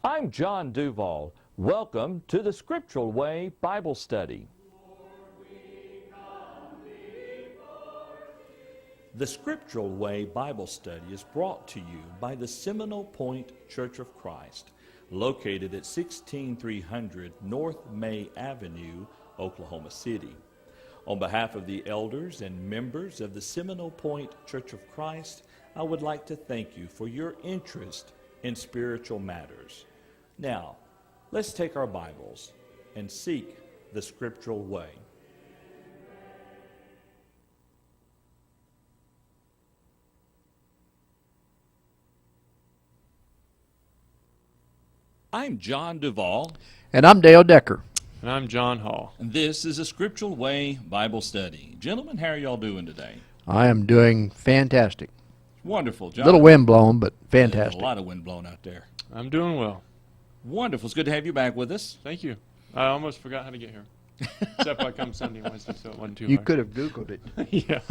I'm John Duval. Welcome to the Scriptural Way Bible Study. The Scriptural Way Bible Study is brought to you by the Seminole Point Church of Christ, located at 16300 North May Avenue, Oklahoma City. On behalf of the elders and members of the Seminole Point Church of Christ, I would like to thank you for your interest in spiritual matters. Now, let's take our Bibles and seek the Scriptural way. I'm John Duval. And I'm Dale Decker. And I'm John Hall. And this is a Scriptural Way Bible Study. Gentlemen, how are y'all doing today? I am doing fantastic. Wonderful, John. A little wind blowing, but fantastic. There's a lot of wind blowing out there. I'm doing well. Wonderful. It's good to have you back with us. Thank you. I almost forgot how to get here. Except I come Sunday and Wednesday, so it wasn't too You hard. could have Googled it. Yeah.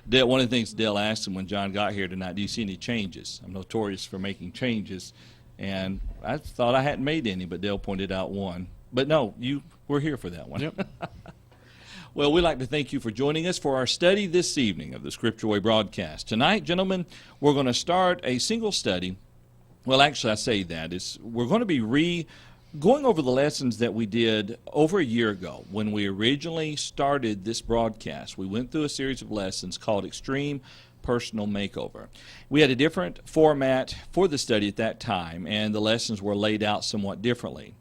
Dale, one of the things Dale asked him when John got here tonight, do you see any changes? I'm notorious for making changes, and I thought I hadn't made any, but Dale pointed out one. But no, you were here for that one. Yep. Well, we'd like to thank you for joining us for our study this evening of the Scriptural Way broadcast. Tonight, gentlemen, we're going to start a single study. Well, actually, I say that. We're going to be going over the lessons that we did over a year ago when we originally started this broadcast. We went through a series of lessons called Extreme Personal Makeover. We had a different format for the study at that time, and the lessons were laid out somewhat differently.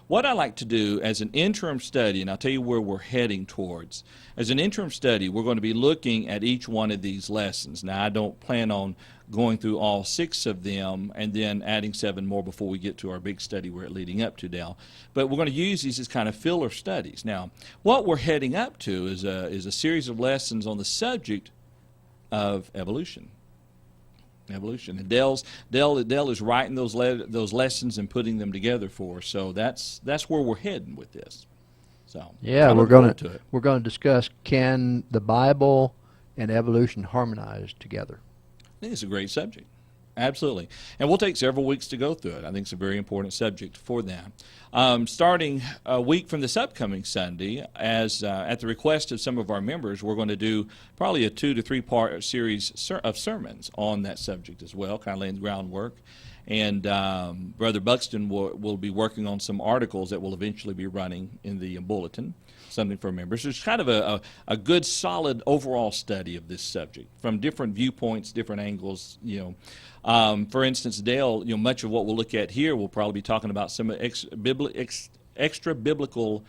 What I like to do as an interim study, and I'll tell you where we're heading towards, as an interim study, we're going to be looking at each one of these lessons. Now, I don't plan on going through all 6 of them and then adding 7 more before we get to our big study we're leading up to, Dale. But we're going to use these as kind of filler studies. Now, what we're heading up to is a series of lessons on the subject of evolution. Evolution. And Dale is writing those lessons and putting them together for us. So that's where we're heading with this. So Yeah, we're going to discuss, can the Bible and evolution harmonize together? I think it's a great subject. Absolutely. And we'll take several weeks to go through it. I think it's a very important subject for that. Starting a week from this upcoming Sunday, as at the request of some of our members, we're going to do probably a 2 to 3 part series of sermons on that subject as well, kind of laying the groundwork. And Brother Buxton will be working on some articles that will eventually be running in the bulletin, something for members. It's kind of a good, solid overall study of this subject from different viewpoints, different angles. For instance, Dale, much of what we'll look at here, we'll probably be talking about some extra biblical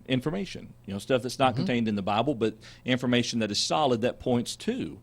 information. Stuff that's not contained in the Bible, but information that is solid that points to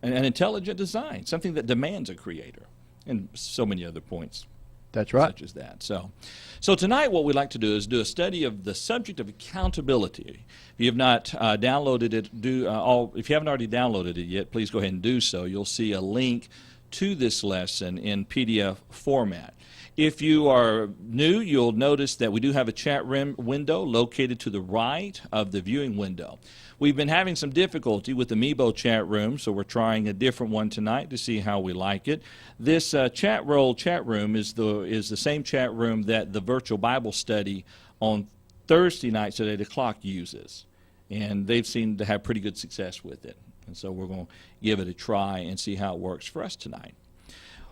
an intelligent design, something that demands a creator, and so many other points. That's right. Such as that. So tonight what we'd like to do is do a study of the subject of accountability. If you have not downloaded it, if you haven't already downloaded it yet, please go ahead and do so. You'll see a link to this lesson in PDF format. If you are new, you'll notice that we do have a chat room window located to the right of the viewing window. We've been having some difficulty with the Meebo chat room, so we're trying a different one tonight to see how we like it. This chat room is the same chat room that the virtual Bible study on Thursday nights at 8 o'clock uses, and they've seemed to have pretty good success with it. And so we're going to give it a try and see how it works for us tonight.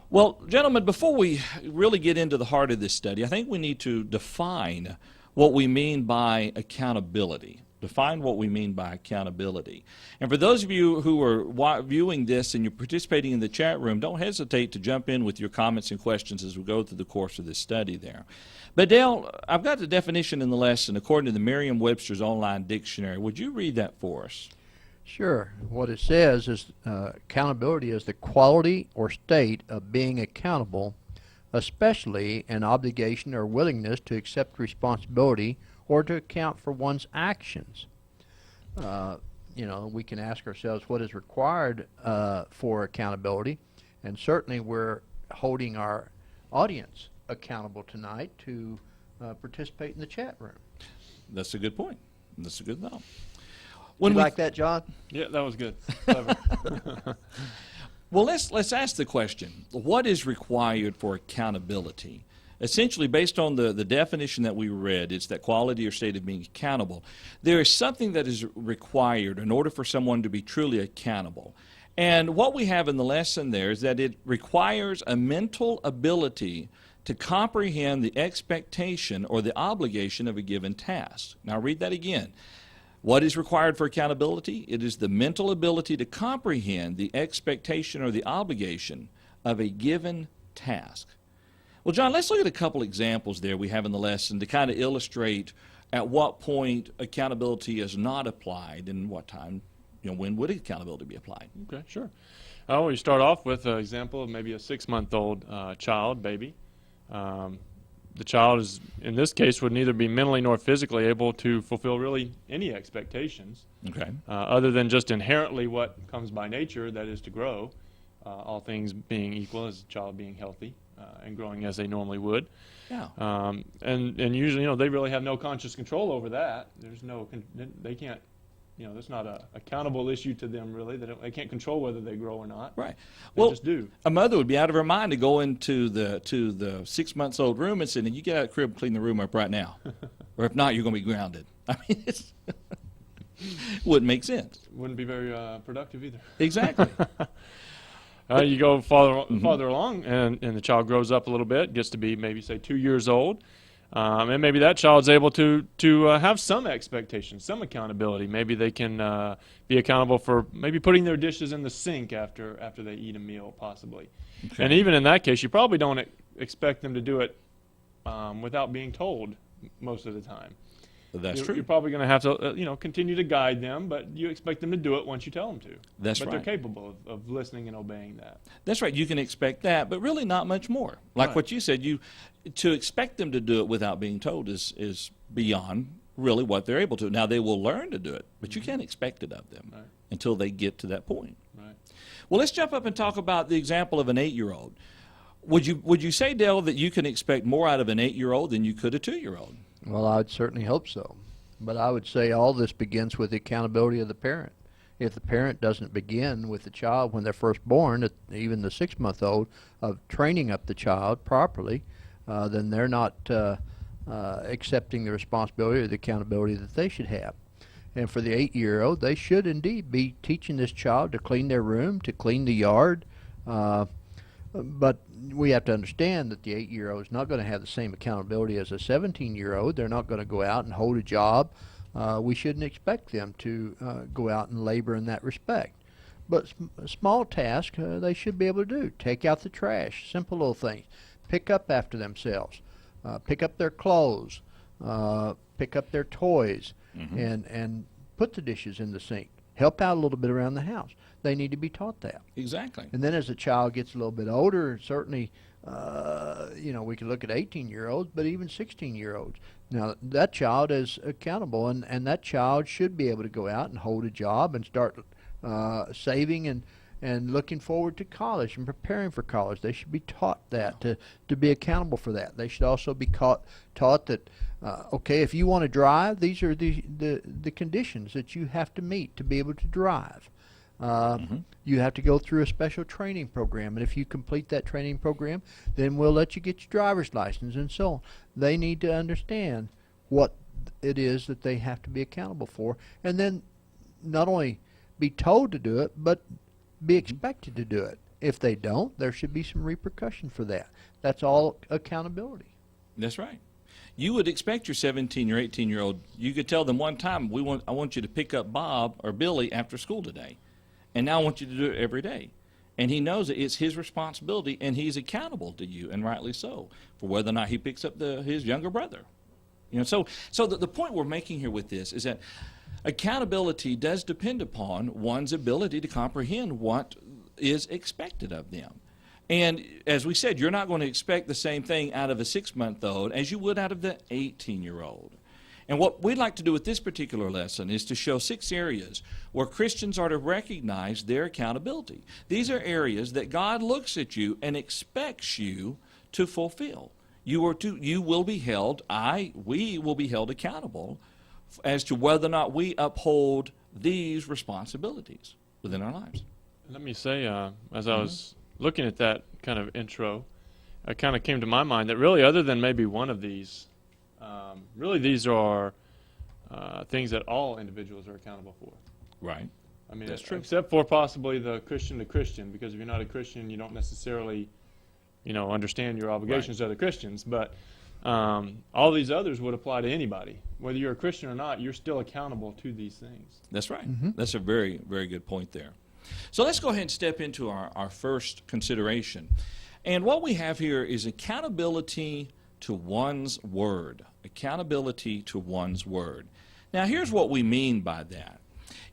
Well, gentlemen, before we really get into the heart of this study, I think we need to define what we mean by accountability. Define what we mean by accountability. And for those of you who are viewing this and you're participating in the chat room, don't hesitate to jump in with your comments and questions as we go through the course of this study there. But Dale, I've got the definition in the lesson according to the Merriam-Webster's online dictionary. Would you read that for us? Sure. What it says is accountability is the quality or state of being accountable, especially an obligation or willingness to accept responsibility or to account for one's actions. We can ask ourselves what is required for accountability, and certainly we're holding our audience accountable tonight to participate in the chat room. That's a good point. That's a good thought. You like that, John? Yeah, that was good. Clever. Well, let's ask the question, what is required for accountability? Essentially, based on the definition that we read, it's that quality or state of being accountable. There is something that is required in order for someone to be truly accountable. And what we have in the lesson there is that it requires a mental ability to comprehend the expectation or the obligation of a given task. Now, read that again. What is required for accountability? It is the mental ability to comprehend the expectation or the obligation of a given task. Well, John, let's look at a couple examples there we have in the lesson to kind of illustrate at what point accountability is not applied and what time, when would accountability be applied? Okay, sure. We start off with an example of maybe a 6-month-old child, baby. The child is, in this case, would neither be mentally nor physically able to fulfill really any expectations, Okay. other than just inherently what comes by nature, that is to grow, all things being equal, as a child being healthy and growing as they normally would. Yeah. And usually, they really have no conscious control over that. They can't. That's not a accountable issue to them, really. They can't control whether they grow or not. Right. They Well, just do. a mother would be out of her mind to go into the 6-month-old room and say, "You get out of the crib and clean the room up right now, or if not, you're going to be grounded." I mean, it wouldn't make sense. Wouldn't be very productive either. Exactly. You go farther along, and the child grows up a little bit, gets to be maybe, say, 2 years old. And maybe that child's able to have some expectations, some accountability. Maybe they can be accountable for maybe putting their dishes in the sink after they eat a meal, possibly. Okay. And even in that case, you probably don't expect them to do it without being told most of the time. That's true. You're probably going to have to continue to guide them, but you expect them to do it once you tell them to. That's but right. They're capable of listening and obeying that. That's right. You can expect that, but really not much more. Like Right. what you said, to expect them to do it without being told is beyond really what they're able to. Now, they will learn to do it, but you can't expect it of them Right. until they get to that point. Right. Well, let's jump up and talk about the example of an 8-year-old. Would you say, Dale, that you can expect more out of an 8-year-old than you could a 2-year-old? Well, I would certainly hope so. But I would say all this begins with the accountability of the parent. If the parent doesn't begin with the child when they're first born, even the 6-month-old, of training up the child properly, then they're not accepting the responsibility or the accountability that they should have. And for the 8-year-old, they should indeed be teaching this child to clean their room, to clean the yard. But we have to understand that the 8-year-old is not going to have the same accountability as a 17-year-old. They're not going to go out and hold a job. We shouldn't expect them to go out and labor in that respect. But small tasks they should be able to do. Take out the trash, simple little things. Pick up after themselves. Pick up their clothes. Pick up their toys. Mm-hmm. And put the dishes in the sink. Help out a little bit around the house. They need to be taught that. Exactly. And then as the child gets a little bit older, certainly, we can look at 18-year-olds, but even 16-year-olds. Now, that child is accountable, and that child should be able to go out and hold a job and start saving and looking forward to college and preparing for college. They should be taught that, to be accountable for that. They should also be taught that, okay, if you want to drive, these are the conditions that you have to meet to be able to drive. You have to go through a special training program, and if you complete that training program, then we'll let you get your driver's license and so on. They need to understand what it is that they have to be accountable for, and then not only be told to do it, but be expected to do it. If they don't, there should be some repercussion for that. That's all accountability. That's right. You would expect your 17 or 18-year-old, you could tell them one time, I want you to pick up Bob or Billy after school today. And now I want you to do it every day. And he knows that it's his responsibility, and he's accountable to you, and rightly so, for whether or not he picks up his younger brother. So the point we're making here with this is that accountability does depend upon one's ability to comprehend what is expected of them. And as we said, you're not going to expect the same thing out of a 6-month-old as you would out of the 18-year-old. And what we'd like to do with this particular lesson is to show 6 areas where Christians are to recognize their accountability. These are areas that God looks at you and expects you to fulfill. We will be held accountable as to whether or not we uphold these responsibilities within our lives. Let me say, as I was looking at that kind of intro, it kind of came to my mind that really, other than maybe one of these, really these are things that all individuals are accountable for. Right. I mean, That's true. except for possibly the Christian to Christian, because if you're not a Christian, you don't necessarily, understand your obligations to other Christians. But all these others would apply to anybody. Whether you're a Christian or not, you're still accountable to these things. That's right. That's a very, very good point there. So let's go ahead and step into our first consideration. And what we have here is accountability to one's word. Accountability to one's word. Now, here's what we mean by that.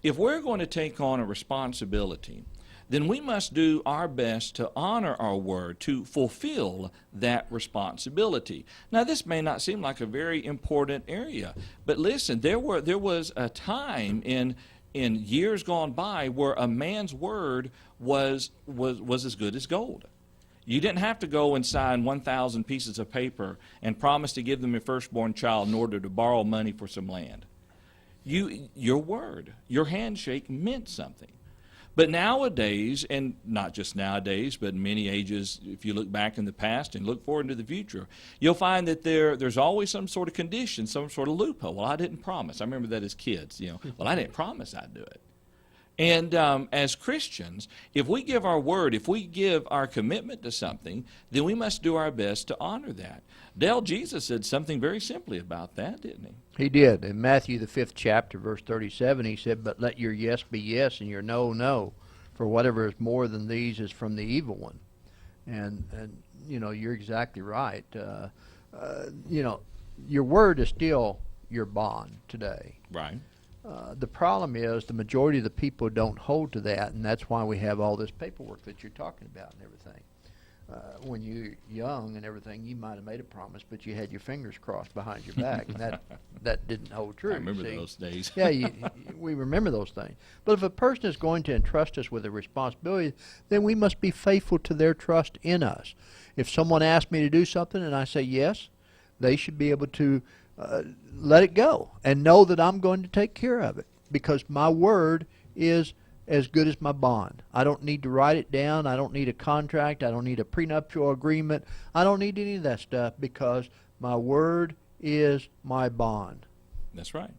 If we're going to take on a responsibility, then we must do our best to honor our word, to fulfill that responsibility. Now, this may not seem like a very important area, but listen, there was a time in years gone by where a man's word was as good as gold. You didn't have to go and sign 1,000 pieces of paper and promise to give them your firstborn child in order to borrow money for some land. Your word, your handshake meant something. But nowadays, and not just nowadays, but in many ages, if you look back in the past and look forward into the future, you'll find that there's always some sort of condition, some sort of loophole. Well, I didn't promise. I remember that as kids. Well, I didn't promise I'd do it. And as Christians, if we give our word, if we give our commitment to something, then we must do our best to honor that. Dale, Jesus said something very simply about that, didn't he? He did. In Matthew, the 5th chapter, verse 37, he said, "But let your yes be yes and your no, no. For whatever is more than these is from the evil one." And you're exactly right. Your word is still your bond today. Right. The problem is the majority of the people don't hold to that, and that's why we have all this paperwork that you're talking about and everything. When you're young and everything, you might have made a promise, but you had your fingers crossed behind your back, and that didn't hold true. I remember see? those days. Yeah, we remember those things. But if a person is going to entrust us with a responsibility, then we must be faithful to their trust in us. If someone asks me to do something and I say yes, they should be able to let it go and know that I'm going to take care of it, because my word is as good as my bond. I don't need to write it down. I don't need a contract. I don't need a prenuptial agreement. I don't need any of that stuff, because my word is my bond. That's right.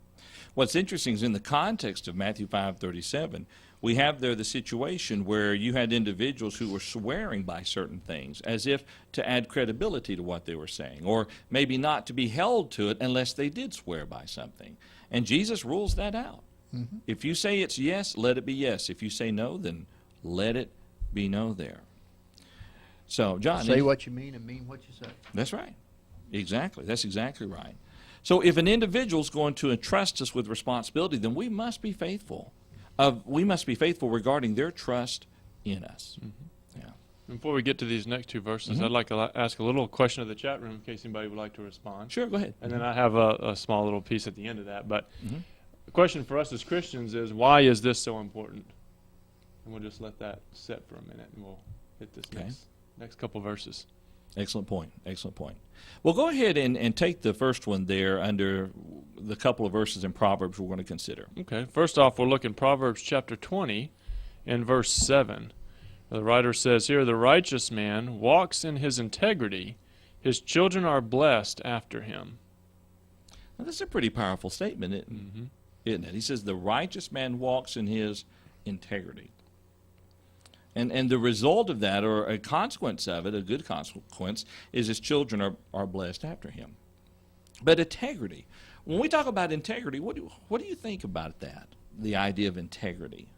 What's interesting is in the context of Matthew 5:37, we have there the situation where you had individuals who were swearing by certain things as if to add credibility to what they were saying, or maybe not to be held to it unless they did swear by something. And Jesus rules that out. Mm-hmm. If you say it's yes, let it be yes. If you say no, then let it be no there. So, John, say what you mean and mean what you say. That's right. Exactly. That's exactly right. So if an individual is going to entrust us with responsibility, then we must be faithful. We must be faithful regarding their trust in us. Mm-hmm. Yeah. Before we get to these next two verses, I'd like to ask a little question of the chat room in case anybody would like to respond. Sure, go ahead. And then I have a small little piece at the end of that. But the question for us as Christians is, why is this so important? And we'll just let that sit for a minute, and we'll hit this next couple verses. Excellent point. Excellent point. Well, go ahead and take the first one there under the couple of verses in Proverbs we're going to consider. Okay. First off, we'll look in Proverbs chapter 20 and verse 7. The writer says here, "The righteous man walks in his integrity. His children are blessed after him." Now, that's a pretty powerful statement, isn't it? He says, the righteous man walks in his integrity. And the result of that, or a consequence of it, a good consequence, is his children are blessed after him. But integrity, when we talk about integrity, what do you think about that, the idea of integrity?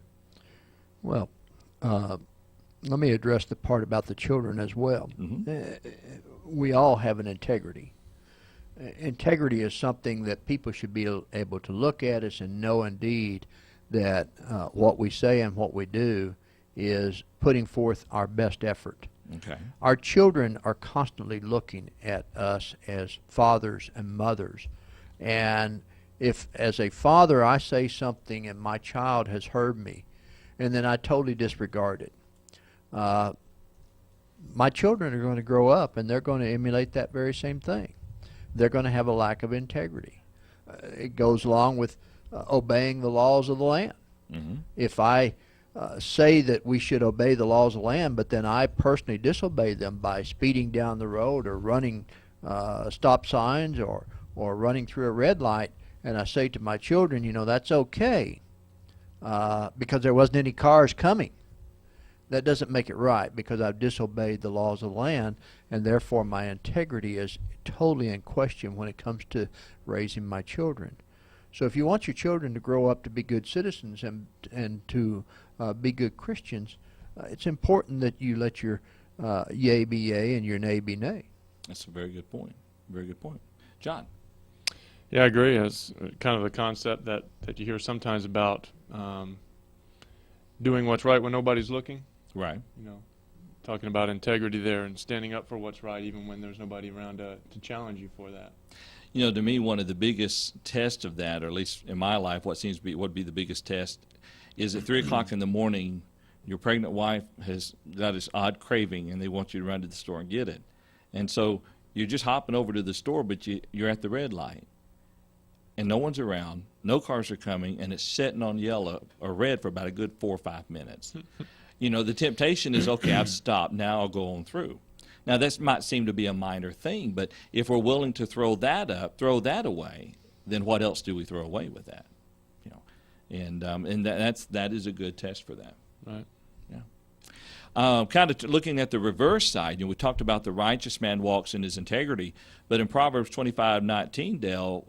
Well, let me address the part about the children as well. We all have an integrity. Integrity is something that people should be able to look at us and know indeed that what we say and what we do is putting forth our best effort. Okay. Our children are constantly looking at us as fathers and mothers. And if, as a father, I say something and my child has heard me, and then I totally disregard it, my children are going to grow up and they're going to emulate that very same thing. They're going to have a lack of integrity. It goes along with obeying the laws of the land. If I say that we should obey the laws of the land, but then I personally disobey them by speeding down the road or running stop signs or running through a red light, and I say to my children, that's okay because there wasn't any cars coming. That doesn't make it right because I've disobeyed the laws of the land, and therefore my integrity is totally in question when it comes to raising my children. So if you want your children to grow up to be good citizens and to be good Christians, it's important that you let your yea be yea and your nay be nay. That's a very good point. Very good point. John? Yeah, I agree. It's kind of the concept that you hear sometimes about doing what's right when nobody's looking. Right. Talking about integrity there and standing up for what's right even when there's nobody around to challenge you for that. To me, one of the biggest tests of that, or at least in my life, what would be the biggest test, is at 3 o'clock in the morning, your pregnant wife has got this odd craving, and they want you to run to the store and get it. And so you're just hopping over to the store, but you're at the red light, and no one's around, no cars are coming, and it's sitting on yellow or red for about a good 4 or 5 minutes. The temptation is, okay, I've stopped, now I'll go on through. Now, this might seem to be a minor thing, but if we're willing to throw that away, then what else do we throw away with that? And that is a good test for that. Right. Yeah. Kind of looking at the reverse side, we talked about the righteous man walks in his integrity, but in Proverbs 25:19, Dale,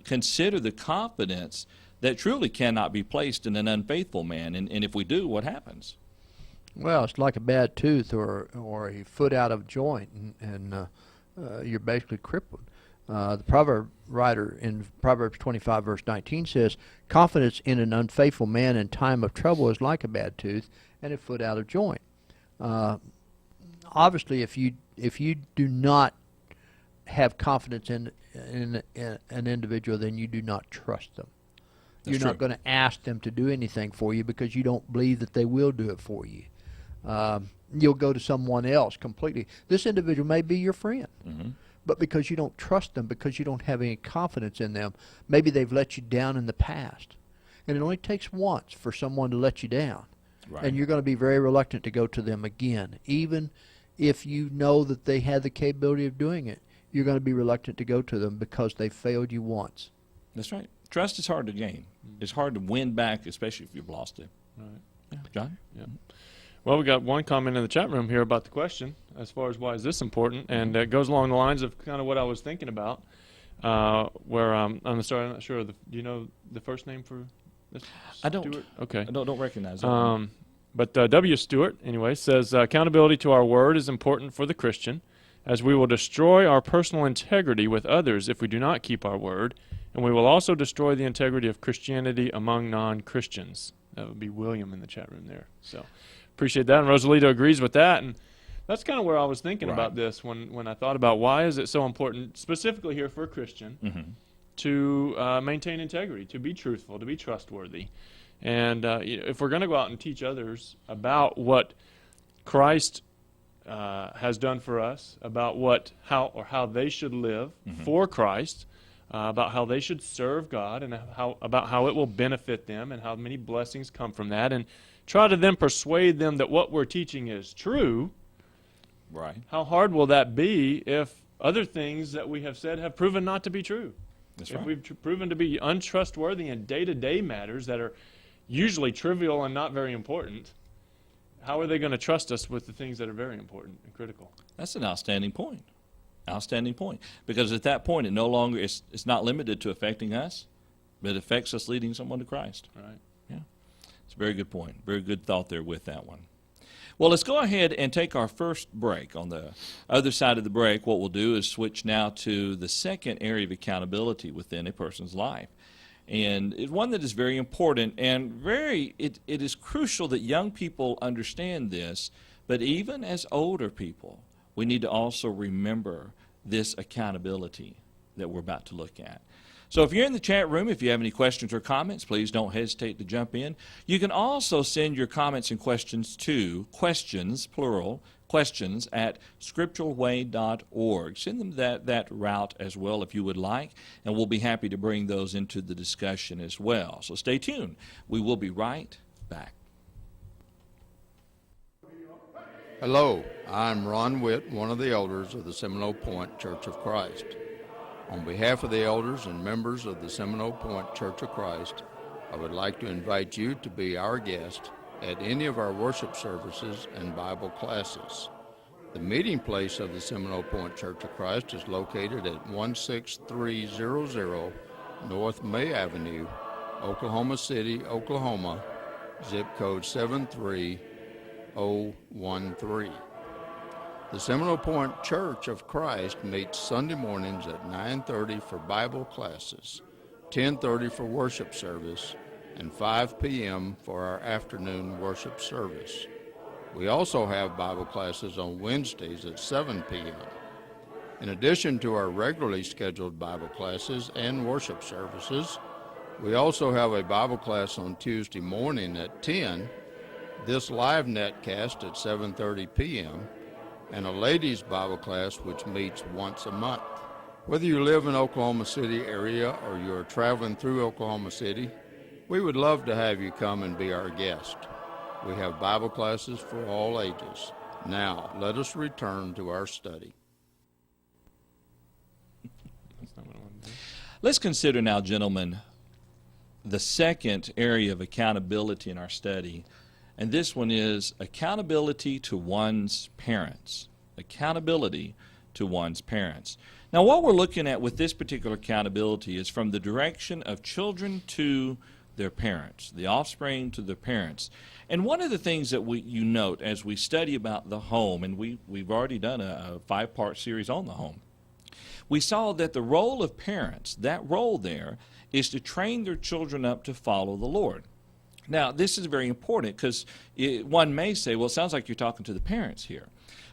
consider the confidence that truly cannot be placed in an unfaithful man, and if we do, what happens? Well, it's like a bad tooth or a foot out of joint, and you're basically crippled. The proverb writer in Proverbs 25, verse 19 says, confidence in an unfaithful man in time of trouble is like a bad tooth and a foot out of joint. Obviously, if you do not have confidence in an individual, then you do not trust them. You're not going to ask them to do anything for you because you don't believe that they will do it for you. You'll go to someone else completely. This individual may be your friend, but because you don't trust them, because you don't have any confidence in them, maybe they've let you down in the past. And it only takes once for someone to let you down. Right. And you're going to be very reluctant to go to them again. Even if you know that they had the capability of doing it, you're going to be reluctant to go to them because they failed you once. That's right. Trust is hard to gain. It's hard to win back, especially if you've lost it. Right. Yeah. John? Yeah. Well, we got one comment in the chat room here about the question as far as why is this important, and it goes along the lines of kind of what I was thinking about, where I'm sorry, I'm not sure. Do you know the first name for this? I don't. Stewart? Okay. I don't recognize it. But W. Stewart, anyway, says accountability to our word is important for the Christian, as we will destroy our personal integrity with others if we do not keep our word, and we will also destroy the integrity of Christianity among non-Christians. That would be William in the chat room there. So appreciate that, and Rosalita agrees with that, and that's kind of where I was thinking about this when I thought about why is it so important, specifically here for a Christian, to maintain integrity, to be truthful, to be trustworthy. And if we're going to go out and teach others about what Christ has done for us, about how they should live for Christ, about how they should serve God, and about how it will benefit them, and how many blessings come from that, and try to then persuade them that what we're teaching is true. Right. How hard will that be if other things that we have said have proven not to be true? That's if right. we've proven to be untrustworthy in day-to-day matters that are usually trivial and not very important, how are they going to trust us with the things that are very important and critical? That's an outstanding point. Outstanding point. Because at that point, it no longer it's not limited to affecting us, but it affects us leading someone to Christ. Right. Yeah. It's a very good point. Very good thought there with that one. Well, let's go ahead and take our first break. On the other side of the break, what we'll do is switch now to the second area of accountability within a person's life. And it's one that is very important and it is crucial that young people understand this, but even as older people, we need to also remember this accountability that we're about to look at. So if you're in the chat room, if you have any questions or comments, please don't hesitate to jump in. You can also send your comments and questions to questions, plural, questions at scripturalway.org. Send them that route as well if you would like, and we'll be happy to bring those into the discussion as well. So stay tuned. We will be right back. Hello, I'm Ron Witt, one of the elders of the Seminole Point Church of Christ. On behalf of the elders and members of the Seminole Point Church of Christ, I would like to invite you to be our guest at any of our worship services and Bible classes. The meeting place of the Seminole Point Church of Christ is located at 16300 North May Avenue, Oklahoma City, Oklahoma, zip code 73013. The Seminole Point Church of Christ meets Sunday mornings at 9:30 for Bible classes, 10:30 for worship service, and 5 p.m. for our afternoon worship service. We also have Bible classes on Wednesdays at 7 p.m. In addition to our regularly scheduled Bible classes and worship services, we also have a Bible class on Tuesday morning at 10, this live netcast at 7:30 p.m., and a ladies' Bible class which meets once a month. Whether you live in Oklahoma City area or you are traveling through Oklahoma City, we would love to have you come and be our guest. We have Bible classes for all ages. Now, let us return to our study. Let's consider now, gentlemen, the second area of accountability in our study. And this one is accountability to one's parents. Accountability to one's parents. Now, what we're looking at with this particular accountability is from the direction of children to their parents, the offspring to their parents. And one of the things that you note as we study about the home, and we've already done a 5-part series on the home, we saw that the role of parents, that role there, is to train their children up to follow the Lord. Now, this is very important because one may say, well, it sounds like you're talking to the parents here.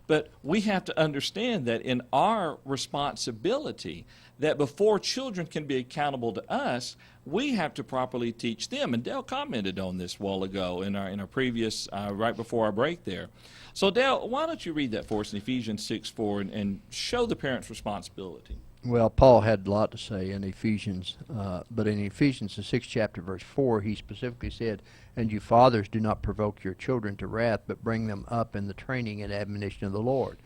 But we have to understand that in our responsibility, that before children can be accountable to us, we have to properly teach them. And Dale commented on this a while ago in our previous, right before our break there. So Dale, why don't you read that for us in Ephesians 6:4 and show the parents' responsibility? Well, Paul had a lot to say in Ephesians, but in Ephesians, the 6th chapter, verse 4, he specifically said, "And you fathers, do not provoke your children to wrath, but bring them up in the training and admonition of the Lord."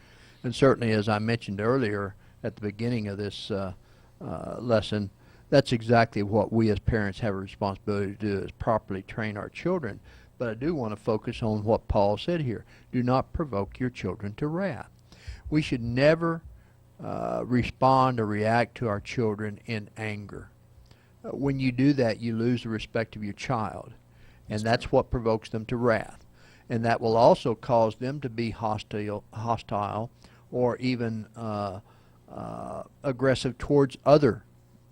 And certainly, as I mentioned earlier at the beginning of this lesson, that's exactly what we as parents have a responsibility to do, is properly train our children. But I do want to focus on what Paul said here. Do not provoke your children to wrath. We should never respond or react to our children in anger. When you do that, you lose the respect of your child, and that's what provokes them to wrath. And that will also cause them to be hostile or even aggressive towards other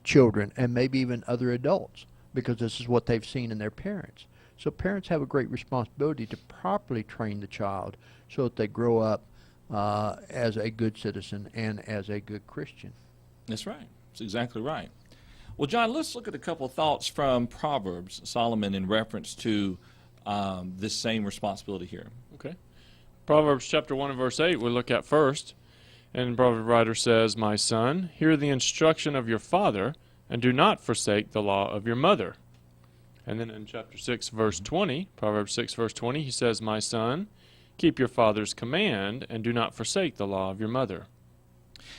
children and maybe even other adults, because this is what they've seen in their parents. So parents have a great responsibility to properly train the child so that they grow up as a good citizen and as a good Christian. That's right. That's exactly right. Well, John, let's look at a couple of thoughts from Proverbs, Solomon, in reference to this same responsibility here. Okay. Proverbs chapter 1 and verse 8 we'll look at first. And the Proverbs writer says, "My son, hear the instruction of your father, and do not forsake the law of your mother." And then in chapter 6, verse 20, Proverbs 6, verse 20, he says, "My son, keep your father's command, and do not forsake the law of your mother."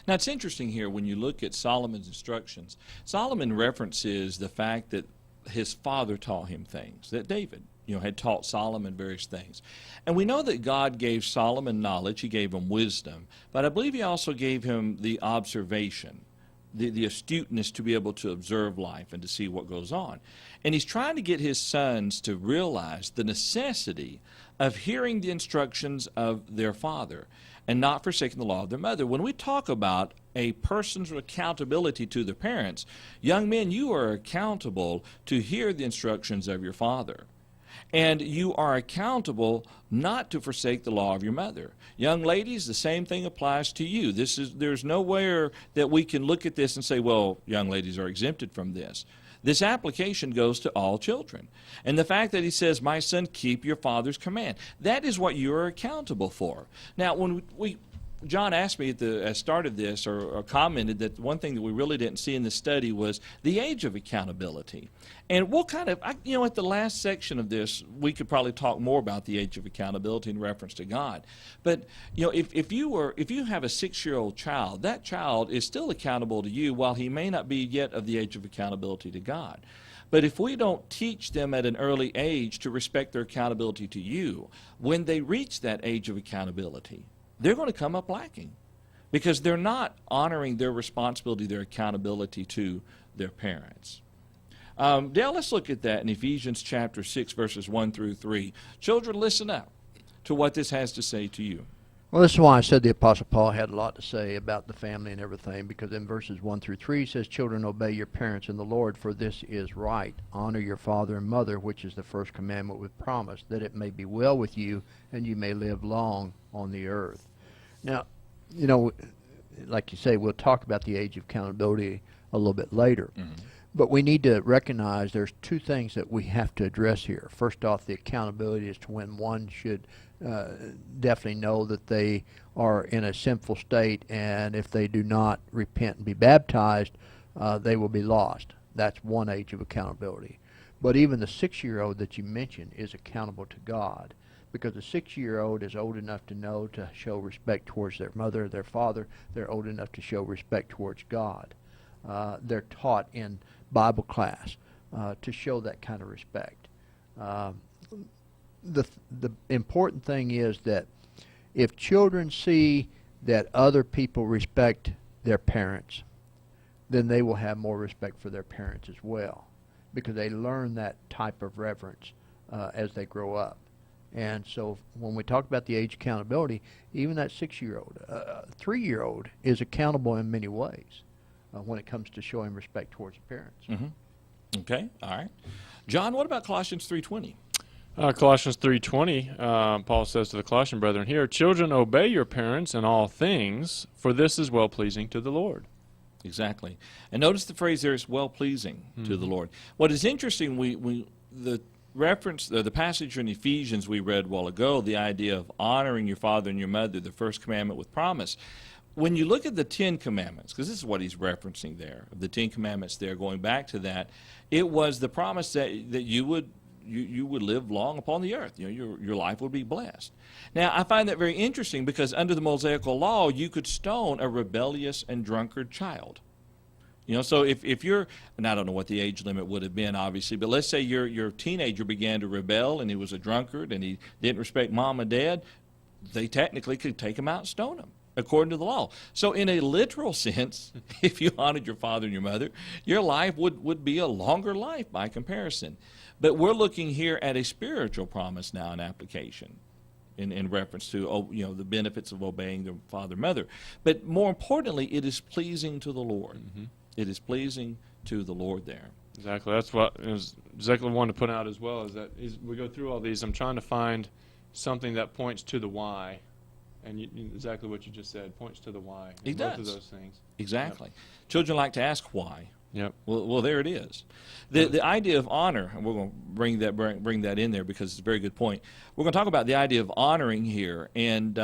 Now, it's interesting here when you look at Solomon's instructions. Solomon references the fact that his father taught him things, that David, had taught Solomon various things. And we know that God gave Solomon knowledge, he gave him wisdom, but I believe he also gave him the observation, the astuteness to be able to observe life and to see what goes on. And he's trying to get his sons to realize the necessity of hearing the instructions of their father and not forsaking the law of their mother. When we talk about a person's accountability to their parents, young men, you are accountable to hear the instructions of your father. And you are accountable not to forsake the law of your mother. Young ladies, the same thing applies to you. There's nowhere that we can look at this and say, well, young ladies are exempted from this. This application goes to all children. And the fact that he says, "My son, keep your father's command," that is what you're accountable for. Now, when we John asked me at the start of this, or commented that one thing that we really didn't see in the study was the age of accountability. And we'll kind of, at the last section of this, we could probably talk more about the age of accountability in reference to God. But if you have a 6-year-old child, that child is still accountable to you, while he may not be yet of the age of accountability to God. But if we don't teach them at an early age to respect their accountability to you, when they reach that age of accountability, they're going to come up lacking, because they're not honoring their responsibility, their accountability to their parents. Dale, let's look at that in Ephesians chapter 6, verses 1 through 3. Children, listen up to what this has to say to you. Well, this is why I said the Apostle Paul had a lot to say about the family and everything, because in verses 1 through 3 he says, "Children, obey your parents in the Lord, for this is right. Honor your father and mother, which is the first commandment with promise, that it may be well with you and you may live long on the earth." Now, like you say, we'll talk about the age of accountability a little bit later. Mm-hmm. But we need to recognize there's two things that we have to address here. First off, the accountability is to when one should definitely know that they are in a sinful state, and if they do not repent and be baptized, they will be lost. That's one age of accountability. But even the 6-year-old that you mentioned is accountable to God, because the 6-year-old is old enough to know to show respect towards their mother, their father. They're old enough to show respect towards God. They're taught in Bible class to show that kind of respect. The important thing is that if children see that other people respect their parents, then they will have more respect for their parents as well, because they learn that type of reverence as they grow up. And so when we talk about the age accountability, even that 6-year-old, 3-year-old is accountable in many ways when it comes to showing respect towards the parents. Mm-hmm. Okay, all right. John, what about Colossians 3:20? Colossians 3:20, Paul says to the Colossian brethren here, "Children, obey your parents in all things, for this is well-pleasing to the Lord." Exactly. And notice the phrase there is well-pleasing to the Lord. What is interesting, the reference, the passage in Ephesians we read a while ago, the idea of honoring your father and your mother, the first commandment with promise. When you look at the 10 Commandments, because this is what he's referencing there, the 10 Commandments there, going back to that, it was the promise that you would live long upon the earth. Your life would be blessed. Now, I find that very interesting, because under the Mosaical law, you could stone a rebellious and drunkard child. So if you're, and I don't know what the age limit would have been, obviously, but let's say your teenager began to rebel and he was a drunkard and he didn't respect mom and dad, they technically could take him out and stone him, according to the law. So in a literal sense, if you honored your father and your mother, your life would be a longer life by comparison. But we're looking here at a spiritual promise now in application, in reference to the benefits of obeying the father and mother. But more importantly, it is pleasing to the Lord. Mm-hmm. It is pleasing to the Lord there. Exactly. That's what is exactly one to put out as well. We go through all these. I'm trying to find something that points to the why. And exactly what you just said, points to the why. It does. Both of those things. Exactly. Yep. Children like to ask why. Yep. Well, there it is. The idea of honor, and we're going to bring that in there because it's a very good point. We're going to talk about the idea of honoring here. And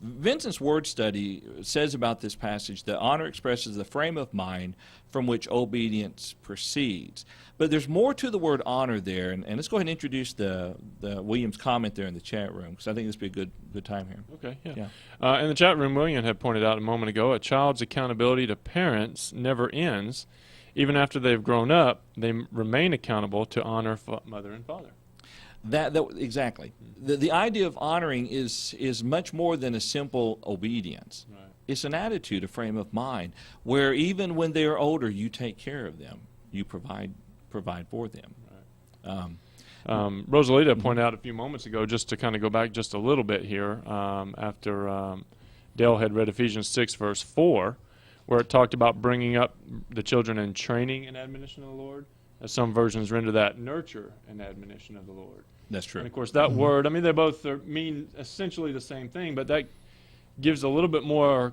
Vincent's word study says about this passage that honor expresses the frame of mind from which obedience proceeds. But there's more to the word honor there, and let's go ahead and introduce the Williams comment there in the chat room, because I think this would be a good time here. Okay, yeah. In the chat room, William had pointed out a moment ago, a child's accountability to parents never ends. Even after they've grown up, they remain accountable to honor mother and father. That exactly. The idea of honoring is much more than a simple obedience. Right. It's an attitude, a frame of mind, where even when they are older, you take care of them. You provide for them. Right. Rosalita pointed out a few moments ago, just to kind of go back just a little bit here, after Dale had read Ephesians 6, verse 4, where it talked about bringing up the children in training and admonition of the Lord. As some versions render that, nurture and admonition of the Lord. That's true. And of course, that word, they both mean essentially the same thing, but that gives a little bit more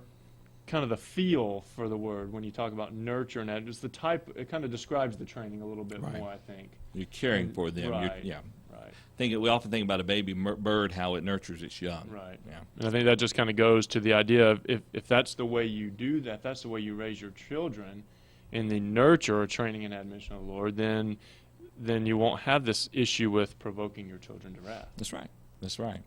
kind of the feel for the word when you talk about nurture and it's the type. It kind of describes the training a little bit more, I think. You're caring for them. Right. Yeah. Right. Right. We often think about a baby bird, how it nurtures its young. Right. Yeah. And I think that just kind of goes to the idea of if that's the way you do that, if that's the way you raise your children in the nurture or training and admonition of the Lord, then you won't have this issue with provoking your children to wrath. That's right. That's right.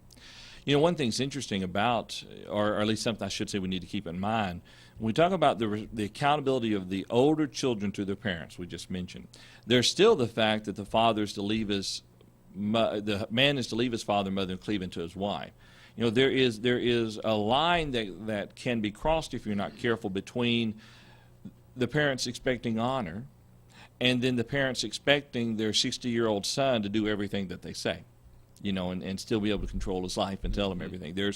You know, one thing's interesting about, or at least something I should say we need to keep in mind, when we talk about the accountability of the older children to their parents, we just mentioned, there's still the fact that the man is to leave his father and mother and cleave unto his wife. You know, there is a line that can be crossed if you're not careful between the parents expecting honor and then the parents expecting their 60-year-old son to do everything that they say, you know, and still be able to control his life and tell him everything. There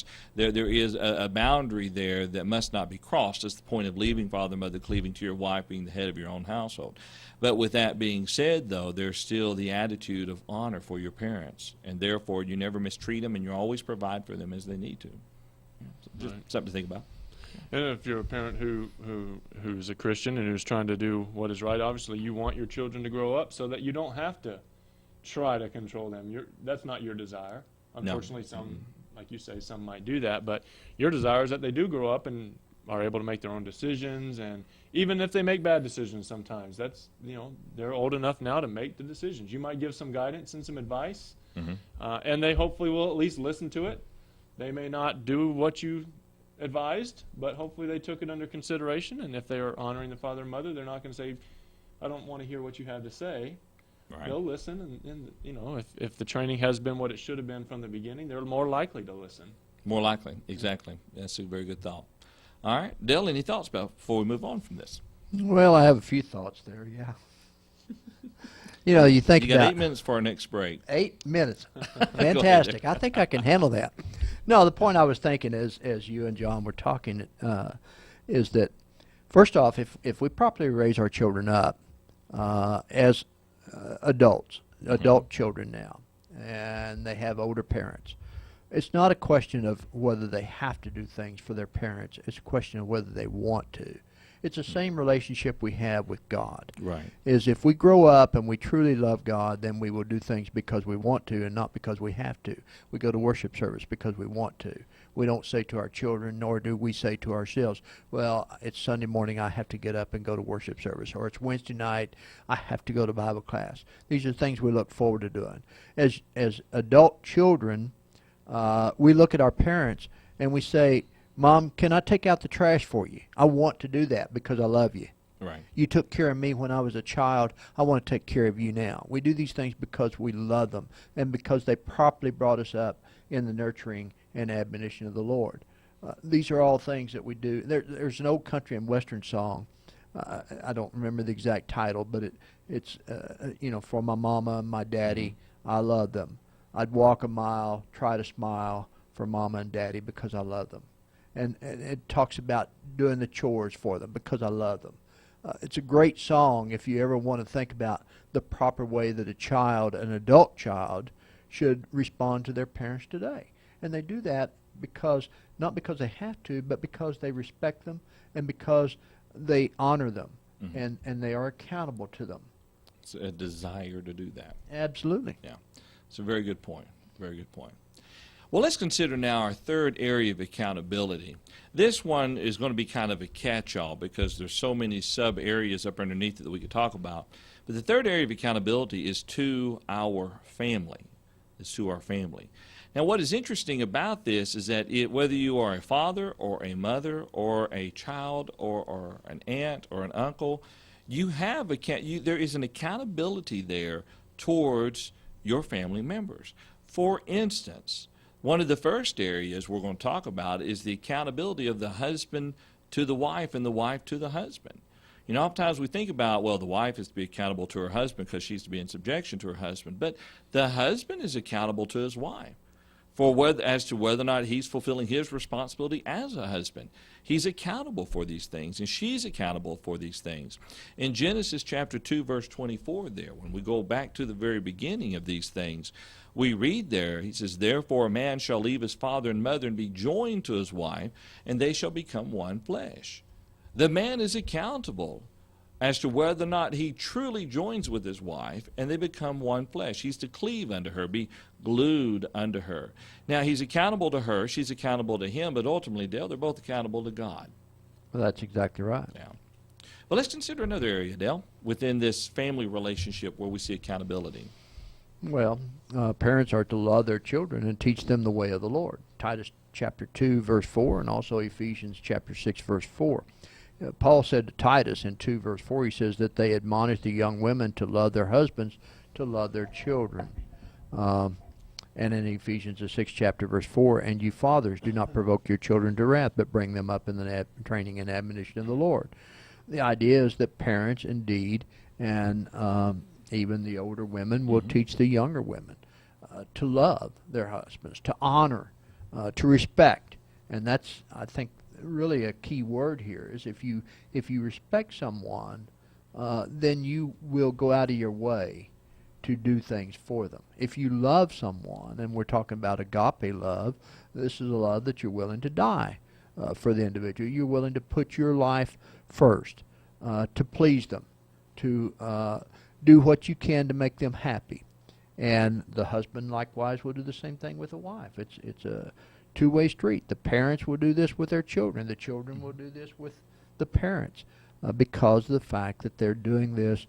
is a boundary there that must not be crossed. That's the point of leaving father and mother, cleaving to your wife, being the head of your own household. But with that being said, though, there's still the attitude of honor for your parents, and therefore you never mistreat them, and you always provide for them as they need to. So just something to think about. And if you're a parent who's a Christian and who's trying to do what is right, obviously you want your children to grow up so that you don't have to try to control them. That's not your desire. Unfortunately, some, like you say, some might do that, but your desire is that they do grow up and are able to make their own decisions, and even if they make bad decisions sometimes, that's, you know, they're old enough now to make the decisions. You might give some guidance and some advice, and they hopefully will at least listen to it. They may not do what you advised, but hopefully they took it under consideration, and if they are honoring the father and mother, they're not going to say, I don't want to hear what you have to say. Right. They'll listen, and you know, if the training has been what it should have been from the beginning, they're more likely to listen. More likely, exactly. That's a very good thought. All right, Dale, any thoughts before we move on from this? Well, I have a few thoughts there, yeah. You know, you think you got about 8 minutes for our next break. 8 minutes. Fantastic. I think I can handle that. No, the point I was thinking is, as you and John were talking, is that, first off, if we properly raise our children up as adults, adult children now, and they have older parents, it's not a question of whether they have to do things for their parents. It's a question of whether they want to. It's the same relationship we have with God. Right. Is if we grow up and we truly love God, then we will do things because we want to and not because we have to. We go to worship service because we want to. We don't say to our children, nor do we say to ourselves, well, it's Sunday morning, I have to get up and go to worship service, or it's Wednesday night, I have to go to Bible class. These are things we look forward to doing. As adult children, we look at our parents and we say, Mom, can I take out the trash for you? I want to do that because I love you. Right. You took care of me when I was a child. I want to take care of you now. We do these things because we love them and because they properly brought us up in the nurturing and admonition of the Lord. These are all things that we do. There's an old country and western song. I don't remember the exact title, but it's you know, for my mama and my daddy, I love them. I'd walk a mile, try to smile for mama and daddy because I love them. And it talks about doing the chores for them because I love them. It's a great song if you ever want to think about the proper way that a child, an adult child, should respond to their parents today. And they do that because, not because they have to, but because they respect them and because they honor them and they are accountable to them. It's a desire to do that. Absolutely. Yeah. It's a very good point. Very good point. Well, let's consider now our third area of accountability. This one is going to be kind of a catch-all because there's so many sub-areas up underneath it that we could talk about. But the third area of accountability is to our family. It's to our family. Now, what is interesting about this is that whether you are a father or a mother or a child or an aunt or an uncle, there is an accountability there towards your family members. For instance, one of the first areas we're going to talk about is the accountability of the husband to the wife and the wife to the husband. You know, oftentimes we think about, well, the wife is to be accountable to her husband because she's to be in subjection to her husband, but the husband is accountable to his wife as to whether or not he's fulfilling his responsibility as a husband. He's accountable for these things, and she's accountable for these things. In Genesis chapter 2, verse 24 there, when we go back to the very beginning of these things, we read there, he says, therefore a man shall leave his father and mother and be joined to his wife, and they shall become one flesh. The man is accountable as to whether or not he truly joins with his wife and they become one flesh. He's to cleave unto her, be glued unto her. Now, he's accountable to her, she's accountable to him, but ultimately, Dale, they're both accountable to God. Well, that's exactly right. Yeah. Well, let's consider another area, Dale, within this family relationship where we see accountability. Well, parents are to love their children and teach them the way of the Lord. Titus chapter 2, verse 4, and also Ephesians chapter 6, verse 4. Paul said to Titus in 2 verse 4, he says that they admonish the young women to love their husbands, to love their children. And in Ephesians the 6th chapter verse 4, and you fathers, do not provoke your children to wrath, but bring them up in the training and admonition of the Lord. The idea is that parents indeed, and even the older women, will teach the younger women to love their husbands, to honor, to respect. And that's, I think, really a key word here is if you respect someone, then you will go out of your way to do things for them. If you love someone, and we're talking about agape love, this is a love that you're willing to die for the individual. You're willing to put your life first, to please them, to do what you can to make them happy. And the husband likewise will do the same thing with the wife. It's a two-way street. The parents will do this with their children. The children will do this with the parents because of the fact that they're doing this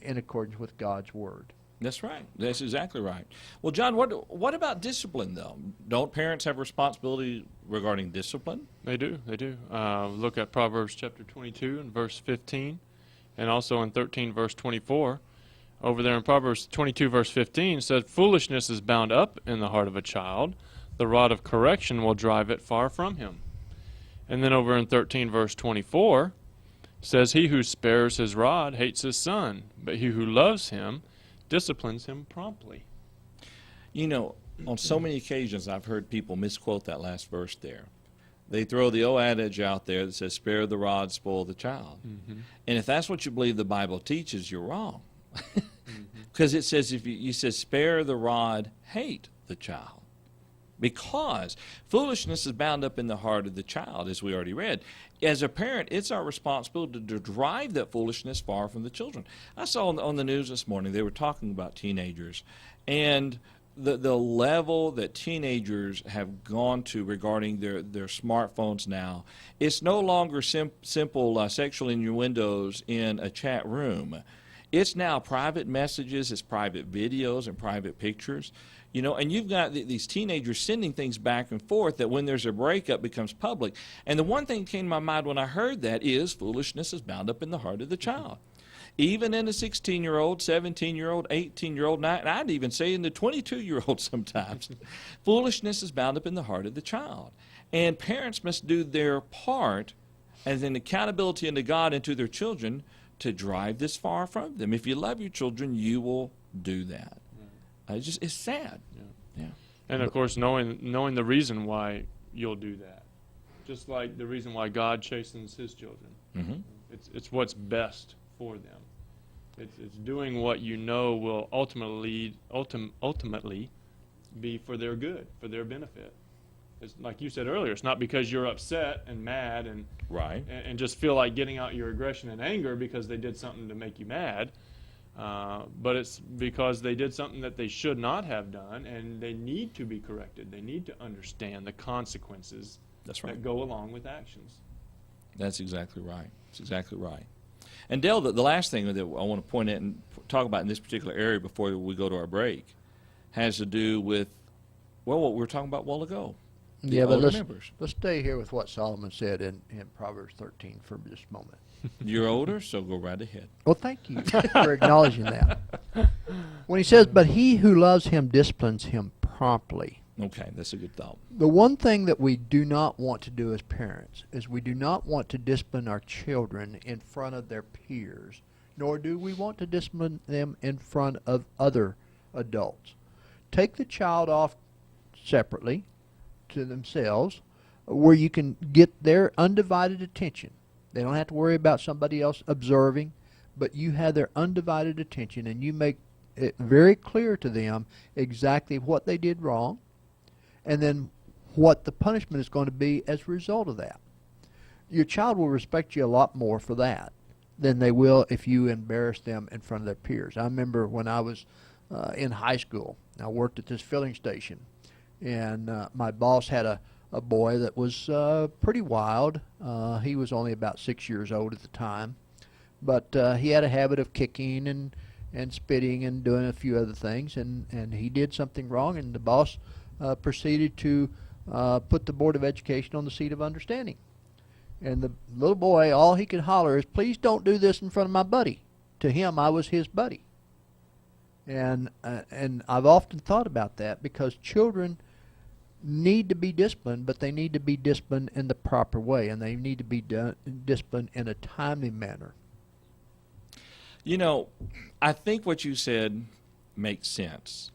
in accordance with God's Word. That's right. That's exactly right. Well, John, what about discipline, though? Don't parents have responsibility regarding discipline? They do. They do. Look at Proverbs chapter 22 and verse 15, and also in 13 verse 24. Over there in Proverbs 22 verse 15 says, foolishness is bound up in the heart of a child. The rod of correction will drive it far from him. And then over in 13 verse 24 says, he who spares his rod hates his son, but he who loves him disciplines him promptly. You know, on so many occasions I've heard people misquote that last verse there. They throw the old adage out there that says, spare the rod, spoil the child. Mm-hmm. And if that's what you believe the Bible teaches, you're wrong. Because it says, if you says, spare the rod, hate the child. Because foolishness is bound up in the heart of the child, as we already read. As a parent, it's our responsibility to drive that foolishness far from the children. I saw on the news this morning, they were talking about teenagers, and the level that teenagers have gone to regarding their smartphones now, it's no longer simple sexual innuendos in a chat room. It's now private messages, it's private videos and private pictures. You know, and you've got these teenagers sending things back and forth that when there's a breakup becomes public. And the one thing that came to my mind when I heard that is foolishness is bound up in the heart of the child. Even in a 16-year-old, 17-year-old, 18-year-old, and I'd even say in the 22-year-old sometimes, foolishness is bound up in the heart of the child. And parents must do their part as an accountability unto God and to their children to drive this far from them. If you love your children, you will do that. It's sad. Yeah. And of course, knowing the reason why you'll do that, just like the reason why God chastens His children. Mm-hmm. It's what's best for them. It's doing what you know will ultimately be for their good, for their benefit. It's like you said earlier. It's not because you're upset and mad and right and just feel like getting out your aggression and anger because they did something to make you mad. But it's because they did something that they should not have done, and they need to be corrected. They need to understand the consequences that go along with actions. That's exactly right. That's exactly right. And Dale, the last thing that I want to point out and talk about in this particular area before we go to our break has to do with, well, what we were talking about a while ago. Yeah, but let's stay here with what Solomon said in Proverbs 13 for just a moment. You're older, so go right ahead. Well, thank you for acknowledging that. When he says, but he who loves him disciplines him promptly. Okay, that's a good thought. The one thing that we do not want to do as parents is we do not want to discipline our children in front of their peers, nor do we want to discipline them in front of other adults. Take the child off separately to themselves where you can get their undivided attention. They don't have to worry about somebody else observing, but you have their undivided attention, and you make it very clear to them exactly what they did wrong and then what the punishment is going to be as a result of that. Your child will respect you a lot more for that than they will if you embarrass them in front of their peers. I remember when I was in high school, I worked at this filling station, and my boss had a boy that was pretty wild. He was only about 6 years old at the time, but he had a habit of kicking and spitting and doing a few other things, and he did something wrong, and the boss proceeded to put the Board of Education on the seat of understanding. And the little boy, all he could holler is, "Please don't do this in front of my buddy." To him, I was his buddy. And I've often thought about that, because children need to be disciplined, but they need to be disciplined in the proper way, and they need to be disciplined in a timely manner. You know, I think what you said makes sense.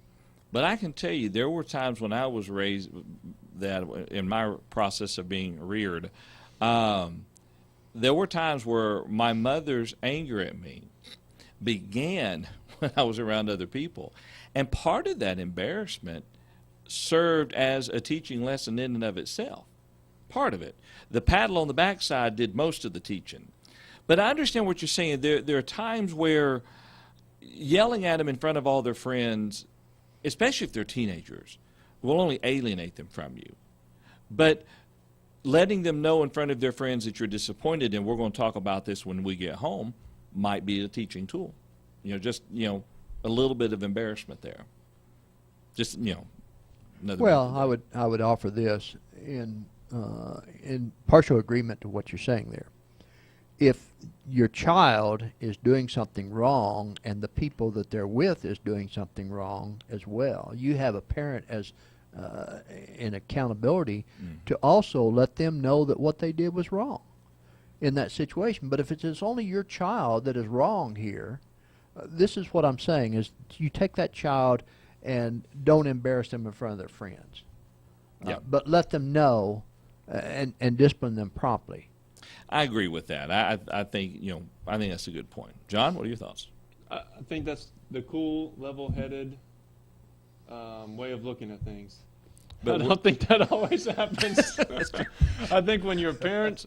But I can tell you, there were times when I was raised, that in my process of being reared, there were times where my mother's anger at me began when I was around other people. And part of that embarrassment served as a teaching lesson in and of itself. Part of it. The paddle on the backside did most of the teaching. But I understand what you're saying. There are times where yelling at them in front of all their friends, especially if they're teenagers, will only alienate them from you. But letting them know in front of their friends that you're disappointed, and we're going to talk about this when we get home, might be a teaching tool. Just a little bit of embarrassment there. Just another. Well, I would offer this in partial agreement to what you're saying there. If your child is doing something wrong and the people that they're with is doing something wrong as well, you have a parent as in accountability to also let them know that what they did was wrong in that situation. But if it's only your child that is wrong here, this is what I'm saying, is you take that child and don't embarrass them in front of their friends. But let them know and discipline them promptly. I agree with that. I think that's a good point. John, what are your thoughts? I think that's the cool, level-headed way of looking at things. But I don't think that always happens. I think when you're a parent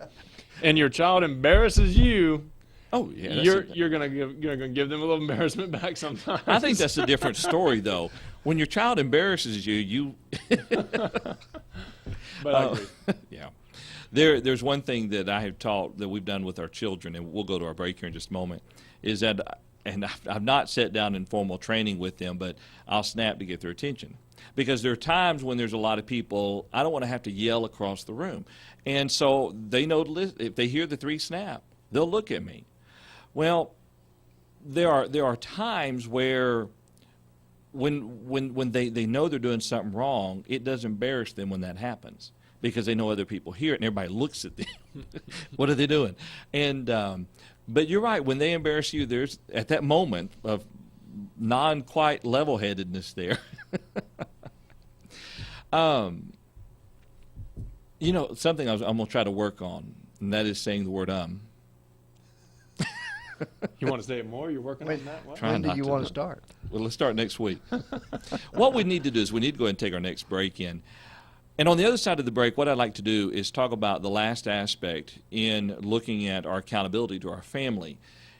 and your child embarrasses you, you're gonna give them a little embarrassment back sometimes. I think that's a different story, though. When your child embarrasses you. But I agree. Yeah. There's one thing that I have taught that we've done with our children, and we'll go to our break here in just a moment, is that, and I've not sat down in formal training with them, but I'll snap to get their attention. Because there are times when there's a lot of people, I don't want to have to yell across the room. And so they know, if they hear the 3 snap, they'll look at me. Well, there are times where when they know they're doing something wrong, it does embarrass them when that happens, because they know other people hear it and everybody looks at them. What are they doing? And but you're right, when they embarrass you, there's at that moment of non-quite level-headedness there. Something I'm going to try to work on, and that is saying the word You want to say it more? You're working on that? What? When do you want to start? Well, let's start next week. What we need to do is we need to go ahead and take our next break in. And on the other side of the break, what I'd like to do is talk about the last aspect in looking at our accountability to our family.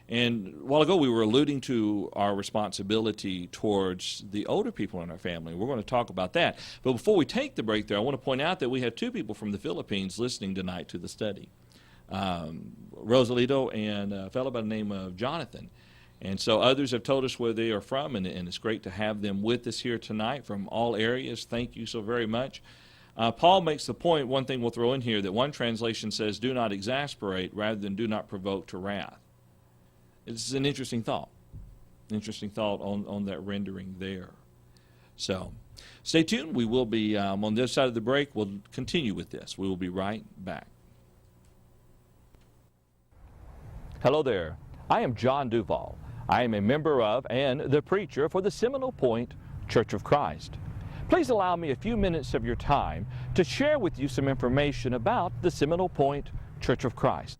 And a while ago, we were alluding to our responsibility towards the older people in our family. We're going to talk about that. But before we take the break there, I want to point out that we have 2 people from the Philippines listening tonight to the study. Rosalito and a fellow by the name of Jonathan. And so others have told us where they are from, and it's great to have them with us here tonight from all areas. Thank you so very much. Paul makes the point, one thing we'll throw in here, that one translation says, "Do not exasperate," rather than "do not provoke to wrath." It's an interesting thought. Interesting thought on that rendering there. So stay tuned. We will be, on the other side of the break, we'll continue with this. We will be right back. Hello there. I am John Duval. I am a member of and the preacher for the Seminole Point Church of Christ. Please allow me a few minutes of your time to share with you some information about the Seminole Point Church of Christ.